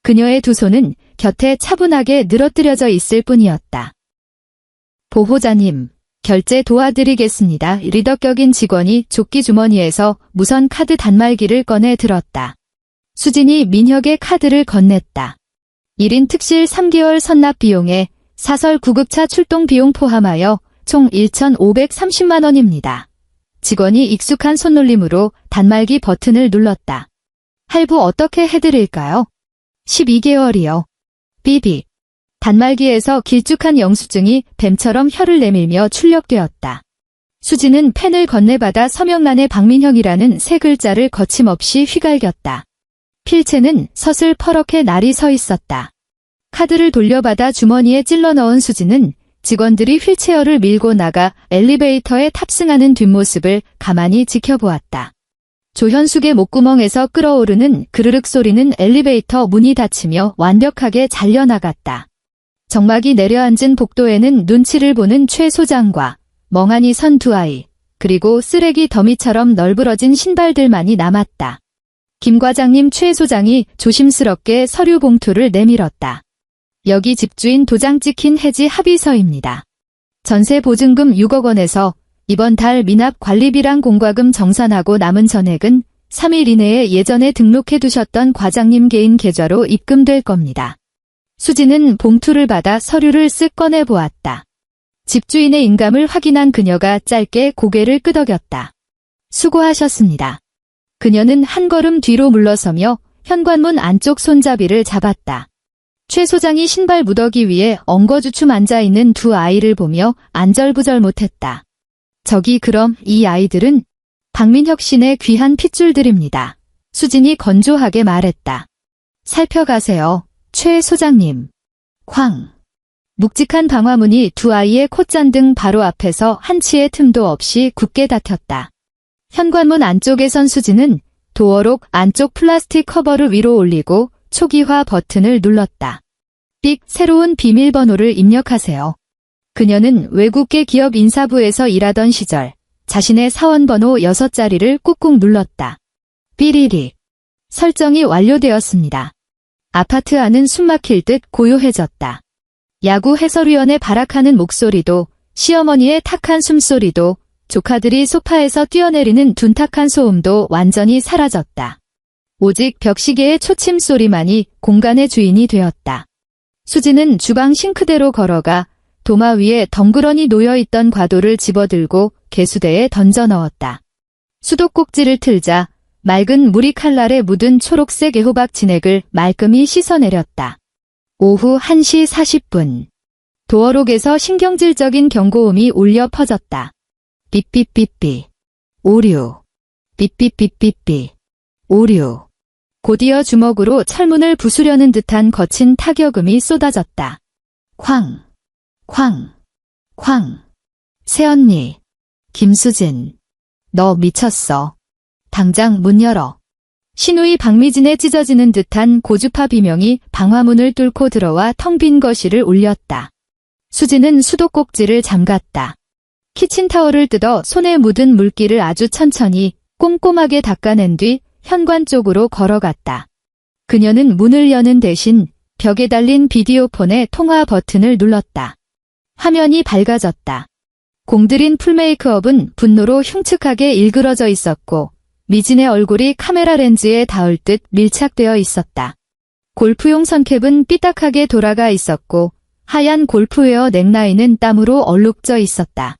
그녀의 두 손은 곁에 차분하게 늘어뜨려져 있을 뿐이었다. 보호자님, 결제 도와드리겠습니다. 리더격인 직원이 조끼 주머니에서 무선 카드 단말기를 꺼내 들었다. 수진이 민혁의 카드를 건넸다. 1인 특실 3개월 선납 비용에 사설 구급차 출동 비용 포함하여 총 1,530만 원입니다. 직원이 익숙한 손놀림으로 단말기 버튼을 눌렀다. 할부 어떻게 해드릴까요? 12개월이요. 삐비. 단말기에서 길쭉한 영수증이 뱀처럼 혀를 내밀며 출력되었다. 수지는 펜을 건네받아 서명란에 박민형이라는 세 글자를 거침없이 휘갈겼다. 필체는 서슬 퍼렇게 날이 서 있었다. 카드를 돌려받아 주머니에 찔러 넣은 수지는 직원들이 휠체어를 밀고 나가 엘리베이터에 탑승하는 뒷모습을 가만히 지켜보았다. 조현숙의 목구멍에서 끓어오르는 그르륵 소리는 엘리베이터 문이 닫히며 완벽하게 잘려나갔다. 정막이 내려앉은 복도에는 눈치를 보는 최 소장과 멍하니 선 두 아이, 그리고 쓰레기 더미처럼 널브러진 신발들만이 남았다. 김 과장님 최 소장이 조심스럽게 서류 봉투를 내밀었다. 여기 집주인 도장 찍힌 해지 합의서입니다. 전세 보증금 6억 원에서 이번 달 미납 관리비랑 공과금 정산하고 남은 전액은 3일 이내에 예전에 등록해두셨던 과장님 개인 계좌로 입금될 겁니다. 수지는 봉투를 받아 서류를 쓱 꺼내보았다. 집주인의 인감을 확인한 그녀가 짧게 고개를 끄덕였다. 수고하셨습니다. 그녀는 한 걸음 뒤로 물러서며 현관문 안쪽 손잡이를 잡았다. 최 소장이 신발 무더기 위에 엉거주춤 앉아있는 두 아이를 보며 안절부절 못했다. 저기 그럼 이 아이들은 박민혁 씨네 귀한 핏줄들입니다. 수진이 건조하게 말했다. 살펴가세요, 최 소장님. 쾅. 묵직한 방화문이 두 아이의 콧잔등 바로 앞에서 한치의 틈도 없이 굳게 닫혔다. 현관문 안쪽에선 수진은 도어록 안쪽 플라스틱 커버를 위로 올리고 초기화 버튼을 눌렀다. 삑, 새로운 비밀번호를 입력하세요. 그녀는 외국계 기업 인사부에서 일하던 시절 자신의 사원번호 6자리를 꾹꾹 눌렀다. 삐리릭. 설정이 완료되었습니다. 아파트 안은 숨막힐 듯 고요해졌다. 야구 해설위원의 발악하는 목소리도, 시어머니의 탁한 숨소리도, 조카들이 소파에서 뛰어내리는 둔탁한 소음도 완전히 사라졌다. 오직 벽시계의 초침 소리만이 공간의 주인이 되었다. 수지는 주방 싱크대로 걸어가 도마 위에 덩그러니 놓여있던 과도를 집어들고 개수대에 던져 넣었다. 수도꼭지를 틀자 맑은 물이 칼날에 묻은 초록색 애호박 진액을 말끔히 씻어내렸다. 오후 1시 40분. 도어록에서 신경질적인 경고음이 울려 퍼졌다. 삐삐삐삐. 오류. 삐삐삐삐삐. 오류. 곧이어 주먹으로 철문을 부수려는 듯한 거친 타격음이 쏟아졌다. 쾅. 쾅. 쾅. 새언니. 김수진. 너 미쳤어. 당장 문 열어. 신우이 박미진의 찢어지는 듯한 고주파 비명이 방화문을 뚫고 들어와 텅 빈 거실을 울렸다. 수지는 수도꼭지를 잠갔다. 키친타월을 뜯어 손에 묻은 물기를 아주 천천히 꼼꼼하게 닦아낸 뒤 현관 쪽으로 걸어갔다. 그녀는 문을 여는 대신 벽에 달린 비디오폰의 통화 버튼을 눌렀다. 화면이 밝아졌다. 공들인 풀메이크업은 분노로 흉측하게 일그러져 있었고 미진의 얼굴이 카메라 렌즈에 닿을 듯 밀착되어 있었다. 골프용 선캡은 삐딱하게 돌아가 있었고 하얀 골프웨어 넥라인은 땀으로 얼룩져 있었다.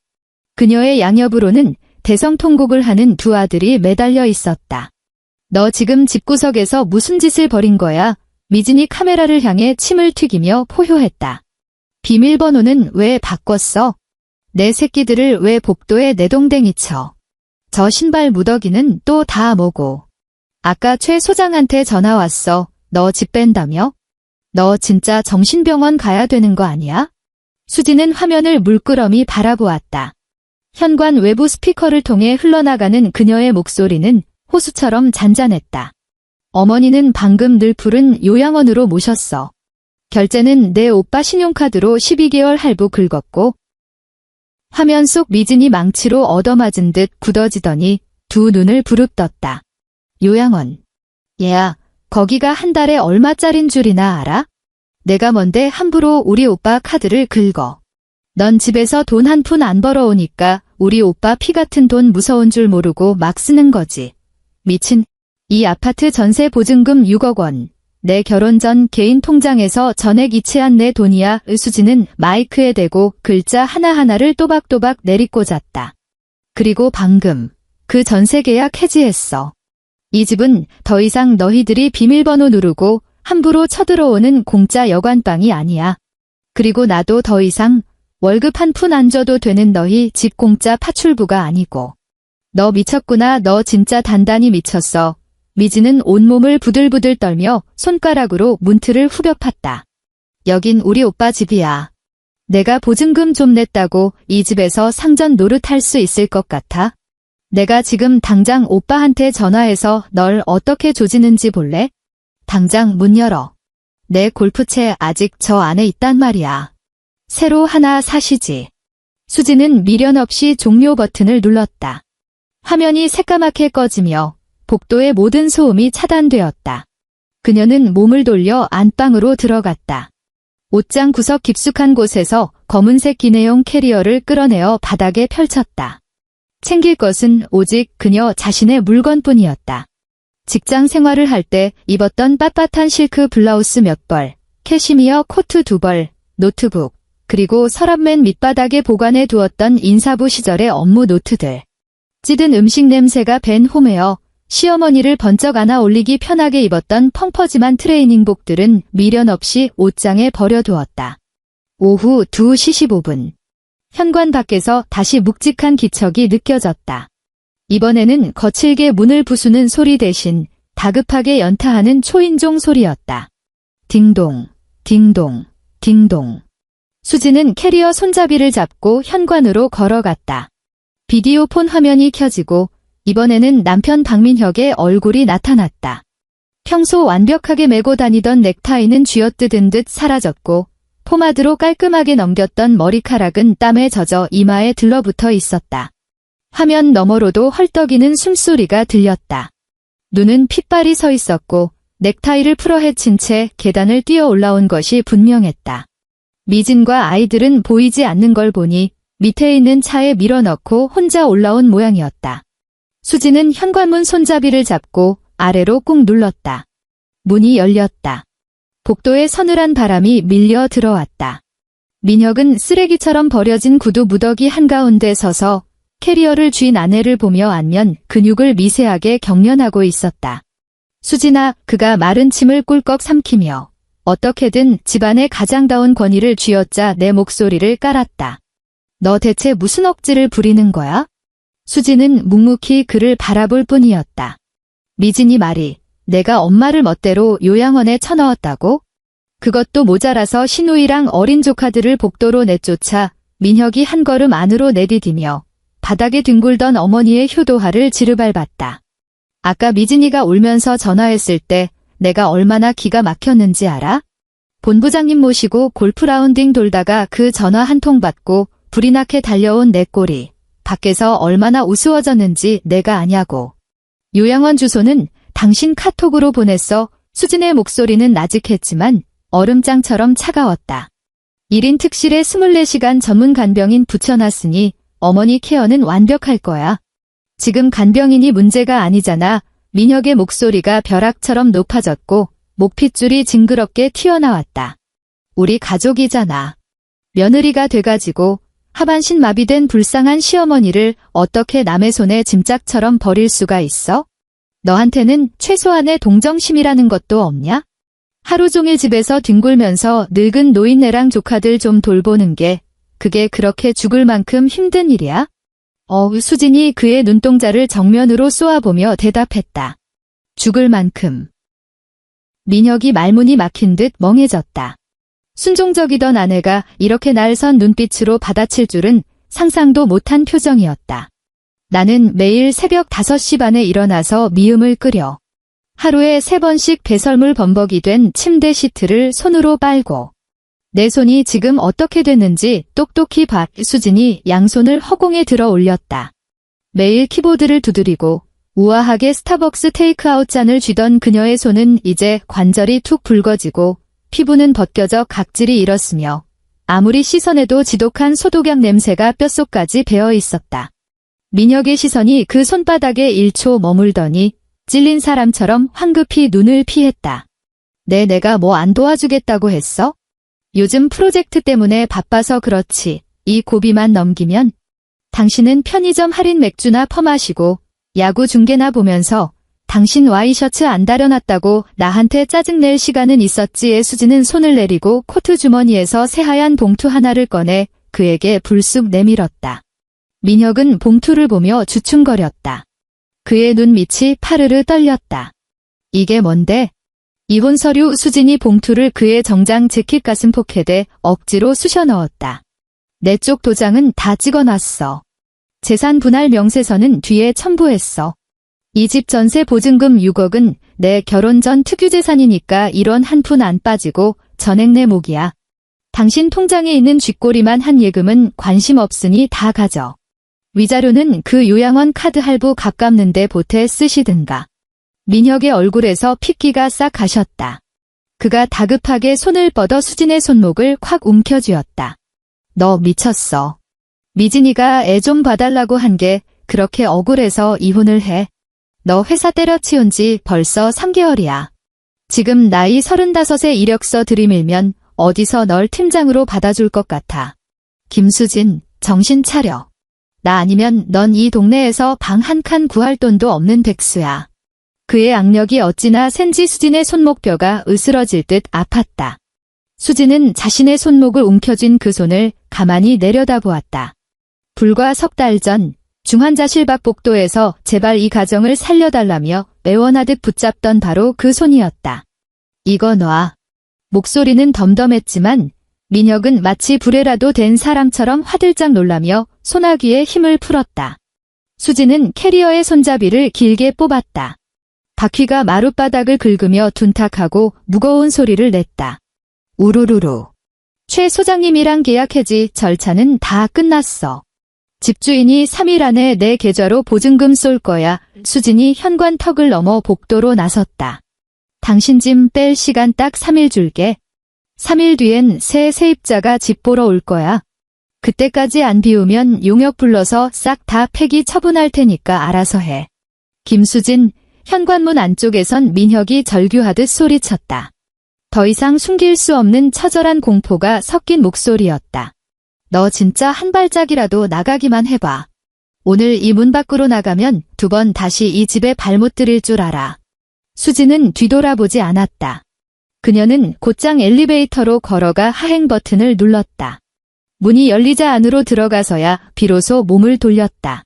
그녀의 양옆으로는 대성통곡을 하는 두 아들이 매달려 있었다. 너 지금 집구석에서 무슨 짓을 벌인 거야? 미진이 카메라를 향해 침을 튀기며 포효했다. 비밀번호는 왜 바꿨어? 내 새끼들을 왜 복도에 내동댕이 쳐? 저 신발 무더기는 또 다 뭐고? 아까 최 소장한테 전화 왔어. 너 집 뺀다며? 너 진짜 정신병원 가야 되는 거 아니야? 수지는 화면을 물끄러미 바라보았다. 현관 외부 스피커를 통해 흘러나가는 그녀의 목소리는 호수처럼 잔잔했다. 어머니는 방금 늘 푸른 요양원으로 모셨어. 결제는 내 오빠 신용카드로 12개월 할부 긁었고 화면 속 미진이 망치로 얻어맞은 듯 굳어지더니 두 눈을 부릅떴다. 요양원. 얘야, 거기가 한 달에 얼마짜린 줄이나 알아? 내가 뭔데 함부로 우리 오빠 카드를 긁어. 넌 집에서 돈 한 푼 안 벌어오니까 우리 오빠 피 같은 돈 무서운 줄 모르고 막 쓰는 거지. 미친. 이 아파트 전세 보증금 6억 원. 내 결혼 전 개인 통장에서 전액 이체한 내 돈이야. 수지는 마이크에 대고 글자 하나하나를 또박또박 내리꽂았다. 그리고 방금 그 전세 계약 해지했어. 이 집은 더 이상 너희들이 비밀번호 누르고 함부로 쳐들어오는 공짜 여관방이 아니야. 그리고 나도 더 이상 월급 한 푼 안 줘도 되는 너희 집 공짜 파출부가 아니고. 너 미쳤구나. 너 진짜 단단히 미쳤어. 미지는 온몸을 부들부들 떨며 손가락으로 문틀을 후벼 팠다. 여긴 우리 오빠 집이야. 내가 보증금 좀 냈다고 이 집에서 상전 노릇할 수 있을 것 같아? 내가 지금 당장 오빠한테 전화해서 널 어떻게 조지는지 볼래? 당장 문 열어. 내 골프채 아직 저 안에 있단 말이야. 새로 하나 사시지. 수지는 미련 없이 종료 버튼을 눌렀다. 화면이 새까맣게 꺼지며 복도의 모든 소음이 차단되었다. 그녀는 몸을 돌려 안방으로 들어갔다. 옷장 구석 깊숙한 곳에서 검은색 기내용 캐리어를 끌어내어 바닥에 펼쳤다. 챙길 것은 오직 그녀 자신의 물건뿐이었다. 직장 생활을 할 때 입었던 빳빳한 실크 블라우스 몇 벌, 캐시미어 코트 2벌, 노트북, 그리고 서랍맨 밑바닥에 보관해 두었던 인사부 시절의 업무 노트들. 찌든 음식 냄새가 밴 홈웨어, 시어머니를 번쩍 안아 올리기 편하게 입었던 펑퍼짐한 트레이닝복들은 미련 없이 옷장에 버려두었다. 오후 2시 15분. 현관 밖에서 다시 묵직한 기척이 느껴졌다. 이번에는 거칠게 문을 부수는 소리 대신 다급하게 연타하는 초인종 소리였다. 딩동, 딩동, 딩동. 수지는 캐리어 손잡이를 잡고 현관으로 걸어갔다. 비디오폰 화면이 켜지고 이번에는 남편 박민혁의 얼굴이 나타났다. 평소 완벽하게 메고 다니던 넥타이는 쥐어뜯은 듯 사라졌고 포마드로 깔끔하게 넘겼던 머리카락은 땀에 젖어 이마에 들러붙어 있었다. 화면 너머로도 헐떡이는 숨소리가 들렸다. 눈은 핏발이 서 있었고 넥타이를 풀어 헤친 채 계단을 뛰어 올라온 것이 분명했다. 미진과 아이들은 보이지 않는 걸 보니 밑에 있는 차에 밀어넣고 혼자 올라온 모양이었다. 수지는 현관문 손잡이를 잡고 아래로 꾹 눌렀다. 문이 열렸다. 복도에 서늘한 바람이 밀려 들어왔다. 민혁은 쓰레기처럼 버려진 구두 무더기 한가운데 서서 캐리어를 쥔 아내를 보며 안면 근육을 미세하게 경련하고 있었다. 수지나 그가 마른 침을 꿀꺽 삼키며 어떻게든 집안의 가장다운 권위를 쥐어짜 내 목소리를 깔았다. 너 대체 무슨 억지를 부리는 거야? 수지는 묵묵히 그를 바라볼 뿐이었다. 미진이 말이 내가 엄마를 멋대로 요양원에 쳐넣었다고? 그것도 모자라서 신우이랑 어린 조카들을 복도로 내쫓아 민혁이 한 걸음 안으로 내디디며 바닥에 뒹굴던 어머니의 효도화를 지르밟았다. 아까 미진이가 울면서 전화했을 때 내가 얼마나 기가 막혔는지 알아? 본부장님 모시고 골프 라운딩 돌다가 그 전화 한 통 받고 불이 나게 달려온 내 꼴이 밖에서 얼마나 우스워졌는지 내가 아냐고. 요양원 주소는 당신 카톡으로 보냈어. 수진의 목소리는 나직했지만 얼음장처럼 차가웠다. 1인 특실에 24시간 전문 간병인 붙여놨으니 어머니 케어는 완벽할 거야. 지금 간병인이 문제가 아니잖아. 민혁의 목소리가 벼락처럼 높아졌고 목핏줄이 징그럽게 튀어나왔다. 우리 가족이잖아. 며느리가 돼가지고 하반신 마비된 불쌍한 시어머니를 어떻게 남의 손에 짐짝처럼 버릴 수가 있어? 너한테는 최소한의 동정심이라는 것도 없냐? 하루 종일 집에서 뒹굴면서 늙은 노인네랑 조카들 좀 돌보는 게 그게 그렇게 죽을 만큼 힘든 일이야? 수진이 그의 눈동자를 정면으로 쏘아보며 대답했다. 죽을 만큼. 민혁이 말문이 막힌 듯 멍해졌다. 순종적이던 아내가 이렇게 날선 눈빛으로 받아칠 줄은 상상도 못한 표정이었다. 나는 매일 새벽 5시 반에 일어나서 미음을 끓여 하루에 3번씩 배설물 범벅이 된 침대 시트를 손으로 빨고 내 손이 지금 어떻게 됐는지 똑똑히 봐. 수진이 양손을 허공에 들어 올렸다. 매일 키보드를 두드리고 우아하게 스타벅스 테이크아웃 잔을 쥐던 그녀의 손은 이제 관절이 툭 붉어지고 피부는 벗겨져 각질이 일었으며 아무리 씻어내도 지독한 소독약 냄새가 뼛속까지 배어 있었다. 민혁의 시선이 그 손바닥에 1초 머물더니 찔린 사람처럼 황급히 눈을 피했다. 내가 뭐 안 도와주겠다고 했어? 요즘 프로젝트 때문에 바빠서 그렇지. 이 고비만 넘기면 당신은 편의점 할인 맥주나 퍼마시고 야구 중계나 보면서 당신 와이셔츠 안 다려놨다고 나한테 짜증낼 시간은 있었지에. 수지는 손을 내리고 코트 주머니에서 새하얀 봉투 하나를 꺼내 그에게 불쑥 내밀었다. 민혁은 봉투를 보며 주춤거렸다. 그의 눈밑이 파르르 떨렸다. 이게 뭔데? 이혼 서류. 수진이 봉투를 그의 정장 재킷 가슴 포켓에 억지로 쑤셔 넣었다. 내 쪽 도장은 다 찍어놨어. 재산 분할 명세서는 뒤에 첨부했어. 이 집 전세 보증금 6억은 내 결혼 전 특유재산이니까 1원 한 푼 안 빠지고 전액 내 몫이야. 당신 통장에 있는 쥐꼬리만 한 예금은 관심 없으니 다 가져. 위자료는 그 요양원 카드 할부 갚는 데 보태 쓰시든가. 민혁의 얼굴에서 핏기가 싹 가셨다. 그가 다급하게 손을 뻗어 수진의 손목을 콱 움켜쥐었다. 너 미쳤어. 미진이가 애 좀 봐달라고 한 게 그렇게 억울해서 이혼을 해. 너 회사 때려치운 지 벌써 3개월이야. 지금 나이 35에 이력서 들이밀면 어디서 널 팀장으로 받아줄 것 같아. 김수진, 정신 차려. 나 아니면 넌 이 동네에서 방 한 칸 구할 돈도 없는 백수야. 그의 악력이 어찌나 센지 수진의 손목뼈가 으스러질 듯 아팠다. 수진은 자신의 손목을 움켜쥔 그 손을 가만히 내려다보았다. 불과 석 달 전 중환자실 밖 복도에서 제발 이 가정을 살려달라며 애원하듯 붙잡던 바로 그 손이었다. 이거 놔. 목소리는 덤덤했지만 민혁은 마치 불에라도 된 사람처럼 화들짝 놀라며 소나귀에 힘을 풀었다. 수진은 캐리어의 손잡이를 길게 뽑았다. 바퀴가 마룻바닥을 긁으며 둔탁하고 무거운 소리를 냈다. 우르르르. 최 소장님이랑 계약 해지 절차는 다 끝났어. 집주인이 3일 안에 내 계좌로 보증금 쏠 거야. 수진이 현관 턱을 넘어 복도로 나섰다. 당신 짐 뺄 시간 딱 3일 줄게. 3일 뒤엔 새 세입자가 집 보러 올 거야. 그때까지 안 비우면 용역 불러서 싹 다 폐기 처분할 테니까 알아서 해. 김수진, 현관문 안쪽에선 민혁이 절규하듯 소리쳤다. 더 이상 숨길 수 없는 처절한 공포가 섞인 목소리였다. 너 진짜 한 발짝이라도 나가기만 해봐. 오늘 이 문 밖으로 나가면 2번 다시 이 집에 발못 들일 줄 알아. 수진은 뒤돌아보지 않았다. 그녀는 곧장 엘리베이터로 걸어가 하행 버튼을 눌렀다. 문이 열리자 안으로 들어가서야 비로소 몸을 돌렸다.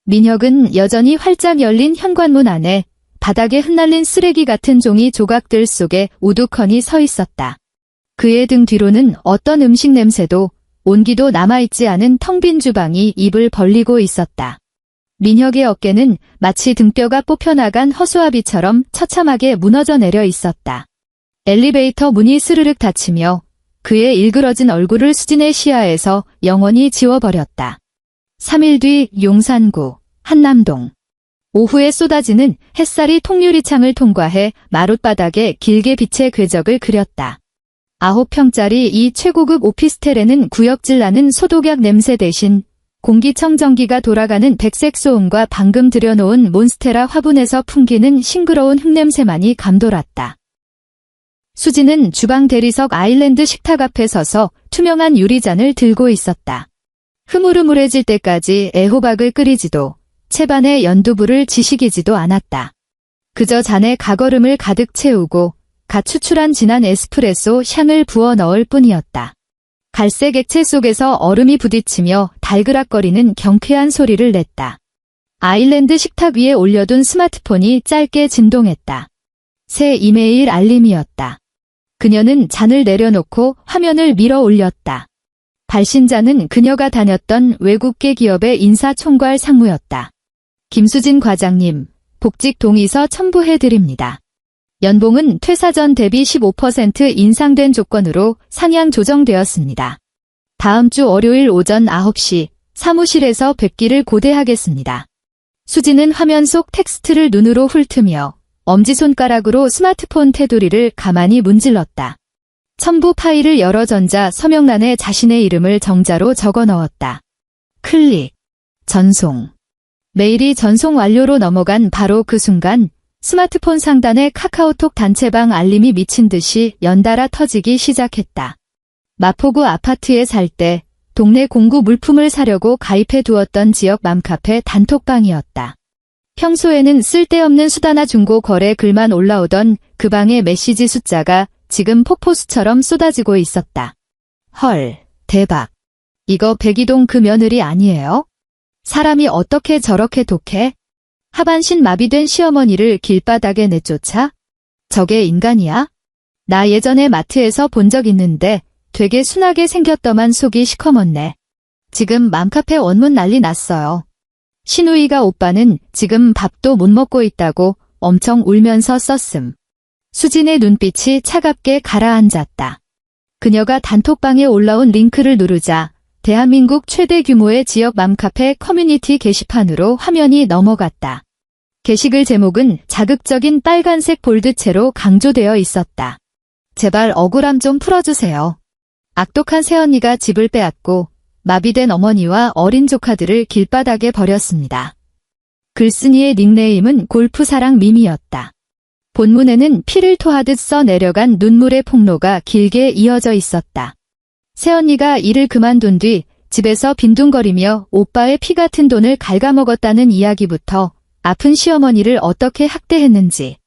민혁은 여전히 활짝 열린 현관문 안에 바닥에 흩날린 쓰레기 같은 종이 조각들 속에 우두커니 서 있었다. 그의 등 뒤로는 어떤 음식 냄새도 온기도 남아있지 않은 텅 빈 주방이 입을 벌리고 있었다. 민혁의 어깨는 마치 등뼈가 뽑혀나간 허수아비처럼 처참하게 무너져 내려 있었다. 엘리베이터 문이 스르륵 닫히며 그의 일그러진 얼굴을 수진의 시야에서 영원히 지워버렸다. 3일 뒤 용산구 한남동. 오후에 쏟아지는 햇살이 통유리창을 통과해 마룻바닥에 길게 빛의 궤적을 그렸다. 9평짜리 이 최고급 오피스텔에는 구역질 나는 소독약 냄새 대신 공기청정기가 돌아가는 백색 소음과 방금 들여놓은 몬스테라 화분에서 풍기는 싱그러운 흙냄새만이 감돌았다. 수지는 주방 대리석 아일랜드 식탁 앞에 서서 투명한 유리잔을 들고 있었다. 흐물흐물해질 때까지 애호박을 끓이지도 채반에 연두부를 지식이지도 않았다. 그저 잔에 가거름을 가득 채우고 갓 추출한 진한 에스프레소 향을 부어 넣을 뿐이었다. 갈색 액체 속에서 얼음이 부딪히며 달그락거리는 경쾌한 소리를 냈다. 아일랜드 식탁 위에 올려둔 스마트폰이 짧게 진동했다. 새 이메일 알림이었다. 그녀는 잔을 내려놓고 화면을 밀어 올렸다. 발신자는 그녀가 다녔던 외국계 기업의 인사총괄 상무였다. 김수진 과장님, 복직 동의서 첨부해드립니다. 연봉은 퇴사 전 대비 15% 인상된 조건으로 상향 조정되었습니다. 다음 주 월요일 오전 9시 사무실에서 뵙기를 고대하겠습니다. 수지는 화면 속 텍스트를 눈으로 훑으며 엄지손가락으로 스마트폰 테두리를 가만히 문질렀다. 첨부 파일을 열어 전자 서명란에 자신의 이름을 정자로 적어 넣었다. 클릭. 전송. 메일이 전송 완료로 넘어간 바로 그 순간 스마트폰 상단에 카카오톡 단체방 알림이 미친 듯이 연달아 터지기 시작했다. 마포구 아파트에 살 때 동네 공구 물품을 사려고 가입해 두었던 지역 맘카페 단톡방이었다. 평소에는 쓸데없는 수다나 중고 거래 글만 올라오던 그 방의 메시지 숫자가 지금 폭포수처럼 쏟아지고 있었다. 헐, 대박. 이거 백이동 그 며느리 아니에요? 사람이 어떻게 저렇게 독해? 하반신 마비된 시어머니를 길바닥에 내쫓아? 저게 인간이야? 나 예전에 마트에서 본 적 있는데 되게 순하게 생겼더만 속이 시커멓네. 지금 맘카페 원문 난리 났어요. 신우이가 오빠는 지금 밥도 못 먹고 있다고 엄청 울면서 썼음. 수진의 눈빛이 차갑게 가라앉았다. 그녀가 단톡방에 올라온 링크를 누르자 대한민국 최대 규모의 지역 맘카페 커뮤니티 게시판으로 화면이 넘어갔다. 게시글 제목은 자극적인 빨간색 볼드체로 강조되어 있었다. 제발 억울함 좀 풀어주세요. 악독한 새언니가 집을 빼앗고 마비된 어머니와 어린 조카들을 길바닥에 버렸습니다. 글쓴이의 닉네임은 골프사랑 미미였다. 본문에는 피를 토하듯 써 내려간 눈물의 폭로가 길게 이어져 있었다. 새언니가 일을 그만둔 뒤 집에서 빈둥거리며 오빠의 피 같은 돈을 갉아먹었다는 이야기부터 아픈 시어머니를 어떻게 학대했는지.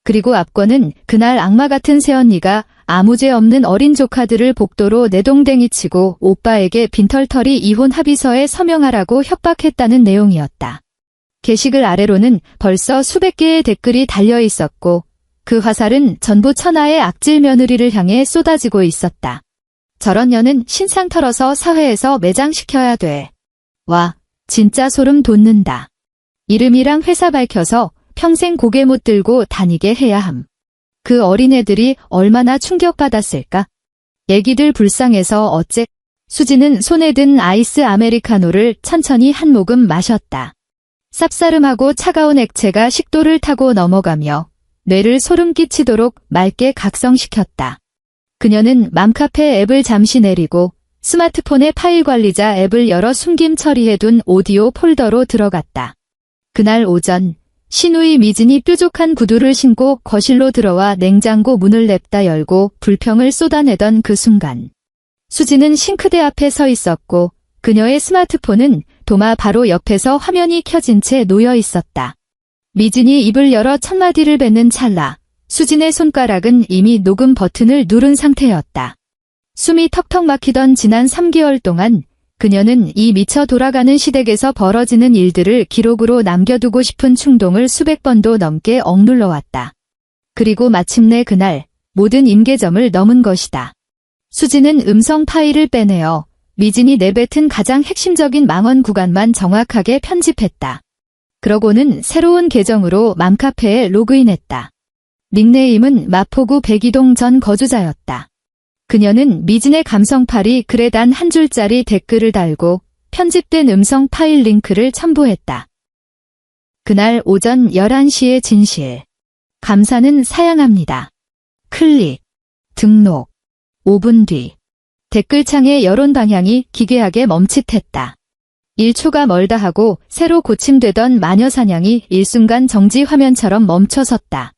그리고 압권은 그날 악마 같은 새언니가 아무 죄 없는 어린 조카들을 복도로 내동댕이 치고 오빠에게 빈털터리 이혼 합의서에 서명하라고 협박했다는 내용이었다. 게시글 아래로는 벌써 수백 개의 댓글이 달려 있었고 그 화살은 전부 천하의 악질 며느리를 향해 쏟아지고 있었다. 저런 년은 신상 털어서 사회에서 매장시켜야 돼. 와, 진짜 소름 돋는다. 이름이랑 회사 밝혀서 평생 고개 못 들고 다니게 해야 함. 그 어린애들이 얼마나 충격받았을까? 애기들 불쌍해서 어째? 수지는 손에 든 아이스 아메리카노를 천천히 한 모금 마셨다. 쌉싸름하고 차가운 액체가 식도를 타고 넘어가며 뇌를 소름 끼치도록 맑게 각성시켰다. 그녀는 맘카페 앱을 잠시 내리고 스마트폰의 파일 관리자 앱을 열어 숨김 처리해둔 오디오 폴더로 들어갔다. 그날 오전 신우이 미진이 뾰족한 구두를 신고 거실로 들어와 냉장고 문을 냅다 열고 불평을 쏟아내던 그 순간 수지는 싱크대 앞에 서 있었고 그녀의 스마트폰은 도마 바로 옆에서 화면이 켜진 채 놓여 있었다. 미진이 입을 열어 첫 마디를 뱉는 찰나 수진의 손가락은 이미 녹음 버튼을 누른 상태였다. 숨이 턱턱 막히던 지난 3개월 동안 그녀는 이 미쳐 돌아가는 시댁에서 벌어지는 일들을 기록으로 남겨두고 싶은 충동을 수백 번도 넘게 억눌러왔다. 그리고 마침내 그날 모든 임계점을 넘은 것이다. 수지는 음성 파일을 빼내어 미진이 내뱉은 가장 핵심적인 망언 구간만 정확하게 편집했다. 그러고는 새로운 계정으로 맘카페에 로그인했다. 닉네임은 마포구 백이동 전 거주자였다. 그녀는 미진의 감성팔이 글에 단 한 줄짜리 댓글을 달고 편집된 음성 파일 링크를 첨부했다. 그날 오전 11시의 진실. 감사는 사양합니다. 클릭. 등록. 5분 뒤. 댓글창의 여론 방향이 기괴하게 멈칫했다. 1초가 멀다 하고 새로 고침되던 마녀 사냥이 일순간 정지 화면처럼 멈춰섰다.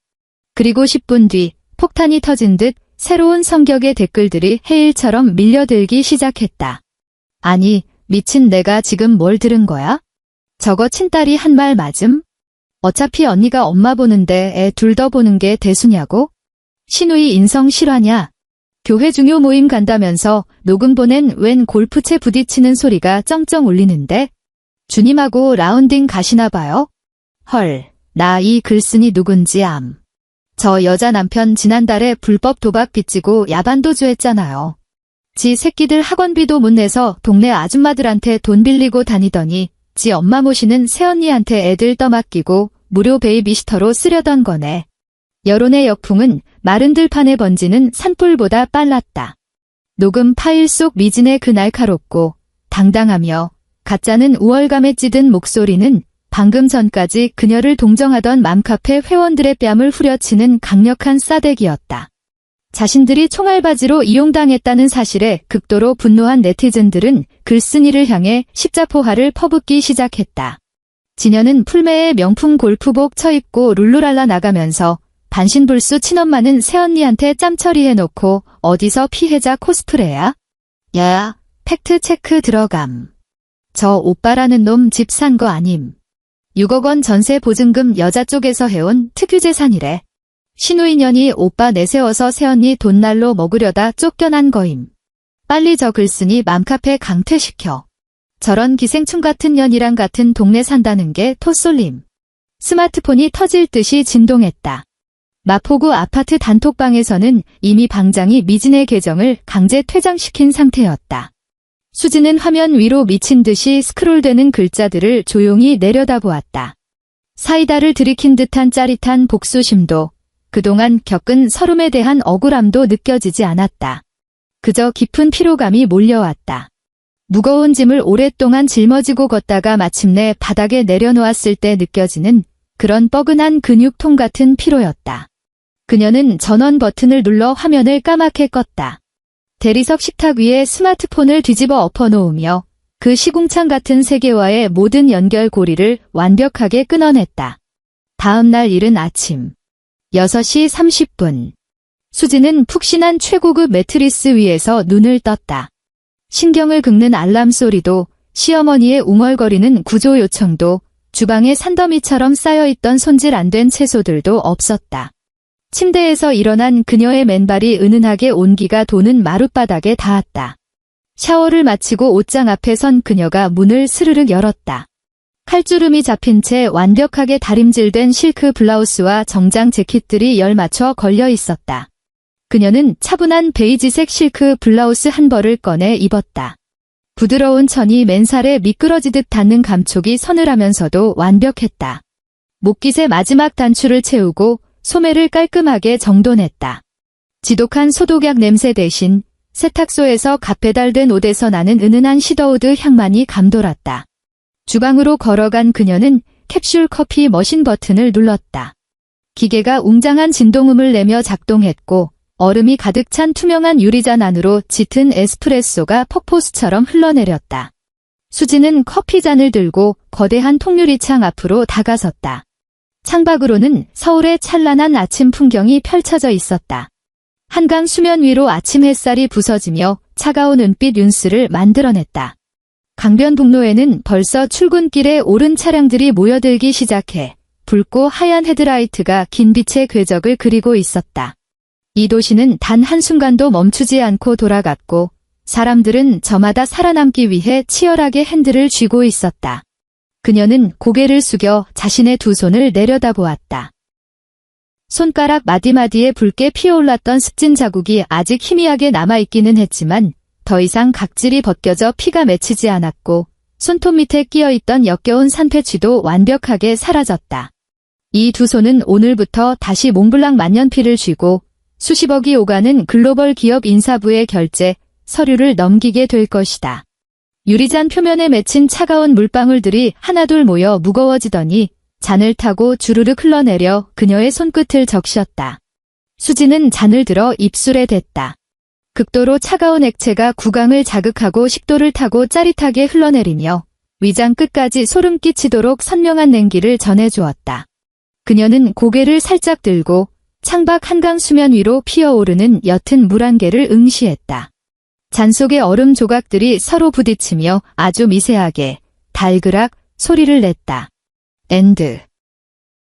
그리고 10분 뒤 폭탄이 터진 듯 새로운 성격의 댓글들이 해일처럼 밀려들기 시작했다. 아니, 미친 내가 지금 뭘 들은 거야? 저거 친딸이 한 말 맞음? 어차피 언니가 엄마 보는데 애 둘 더 보는 게 대수냐고? 신우이 인성 실화냐? 교회 중요 모임 간다면서 녹음 보낸 웬 골프채 부딪히는 소리가 쩡쩡 울리는데? 주님하고 라운딩 가시나 봐요? 헐, 나 이 글쓴이 누군지 암. 저 여자 남편 지난달에 불법 도박 빚지고 야반도주 했잖아요. 지 새끼들 학원비도 못 내서 동네 아줌마들한테 돈 빌리고 다니더니 지 엄마 모시는 새언니한테 애들 떠맡기고 무료 베이비시터로 쓰려던 거네. 여론의 역풍은 마른 들판에 번지는 산불보다 빨랐다. 녹음 파일 속 미진의 그 날카롭고 당당하며 가짜는 우월감에 찌든 목소리는 방금 전까지 그녀를 동정하던 맘카페 회원들의 뺨을 후려치는 강력한 싸대기였다. 자신들이 총알바지로 이용당했다는 사실에 극도로 분노한 네티즌들은 글쓴이를 향해 십자포화를 퍼붓기 시작했다. 지녀는 풀매에 명품 골프복 처입고 룰루랄라 나가면서 반신불수 친엄마는 새언니한테 짬 처리해놓고 어디서 피해자 코스프레야? 야, 팩트체크 들어감. 저 오빠라는 놈 집 산 거 아님. 6억 원 전세 보증금 여자 쪽에서 해온 특유재산이래. 신우인연이 오빠 내세워서 새언니 돈날로 먹으려다 쫓겨난 거임. 빨리 저 글쓴이 맘카페 강퇴시켜. 저런 기생충 같은 년이랑 같은 동네 산다는 게 토쏠림. 스마트폰이 터질 듯이 진동했다. 마포구 아파트 단톡방에서는 이미 방장이 미진의 계정을 강제 퇴장시킨 상태였다. 수지는 화면 위로 미친 듯이 스크롤되는 글자들을 조용히 내려다보았다. 사이다를 들이킨 듯한 짜릿한 복수심도 그동안 겪은 서름에 대한 억울함도 느껴지지 않았다. 그저 깊은 피로감이 몰려왔다. 무거운 짐을 오랫동안 짊어지고 걷다가 마침내 바닥에 내려놓았을 때 느껴지는 그런 뻐근한 근육통 같은 피로였다. 그녀는 전원 버튼을 눌러 화면을 까맣게 껐다. 대리석 식탁 위에 스마트폰을 뒤집어 엎어놓으며 그 시궁창 같은 세계와의 모든 연결고리를 완벽하게 끊어냈다. 다음 날 이른 아침 6시 30분. 수지는 푹신한 최고급 매트리스 위에서 눈을 떴다. 신경을 긁는 알람 소리도 시어머니의 웅얼거리는 구조 요청도 주방에 산더미처럼 쌓여있던 손질 안 된 채소들도 없었다. 침대에서 일어난 그녀의 맨발이 은은하게 온기가 도는 마룻바닥에 닿았다. 샤워를 마치고 옷장 앞에 선 그녀가 문을 스르륵 열었다. 칼주름이 잡힌 채 완벽하게 다림질된 실크 블라우스와 정장 재킷들이 열맞춰 걸려 있었다. 그녀는 차분한 베이지색 실크 블라우스 한 벌을 꺼내 입었다. 부드러운 천이 맨살에 미끄러지듯 닿는 감촉이 서늘하면서도 완벽했다. 목깃의 마지막 단추를 채우고 소매를 깔끔하게 정돈했다. 지독한 소독약 냄새 대신 세탁소에서 갓배달된 옷에서 나는 은은한 시더우드 향만이 감돌았다. 주방으로 걸어간 그녀는 캡슐 커피 머신 버튼을 눌렀다. 기계가 웅장한 진동음을 내며 작동했고 얼음이 가득 찬 투명한 유리잔 안으로 짙은 에스프레소가 폭포수처럼 흘러내렸다. 수지는 커피잔을 들고 거대한 통유리창 앞으로 다가섰다. 창밖으로는 서울의 찬란한 아침 풍경이 펼쳐져 있었다. 한강 수면 위로 아침 햇살이 부서지며 차가운 은빛 윤스를 만들어냈다. 강변북로에는 벌써 출근길에 오른 차량들이 모여들기 시작해 붉고 하얀 헤드라이트가 긴 빛의 궤적을 그리고 있었다. 이 도시는 단 한순간도 멈추지 않고 돌아갔고 사람들은 저마다 살아남기 위해 치열하게 핸들을 쥐고 있었다. 그녀는 고개를 숙여 자신의 두 손을 내려다보았다. 손가락 마디마디에 붉게 피어올랐던 습진 자국이 아직 희미하게 남아있기는 했지만 더 이상 각질이 벗겨져 피가 맺히지 않았고 손톱 밑에 끼어있던 역겨운 산패취도 완벽하게 사라졌다. 이 두 손은 오늘부터 다시 몽블랑 만년필을 쥐고 수십억이 오가는 글로벌 기업 인사부의 결제, 서류를 넘기게 될 것이다. 유리잔 표면에 맺힌 차가운 물방울들이 하나둘 모여 무거워지더니 잔을 타고 주르륵 흘러내려 그녀의 손끝을 적셨다. 수지는 잔을 들어 입술에 댔다. 극도로 차가운 액체가 구강을 자극하고 식도를 타고 짜릿하게 흘러내리며 위장 끝까지 소름 끼치도록 선명한 냉기를 전해주었다. 그녀는 고개를 살짝 들고 창밖 한강 수면 위로 피어오르는 옅은 물 한 개를 응시했다. 잔 속의 얼음 조각들이 서로 부딪히며 아주 미세하게 달그락 소리를 냈다. 엔드.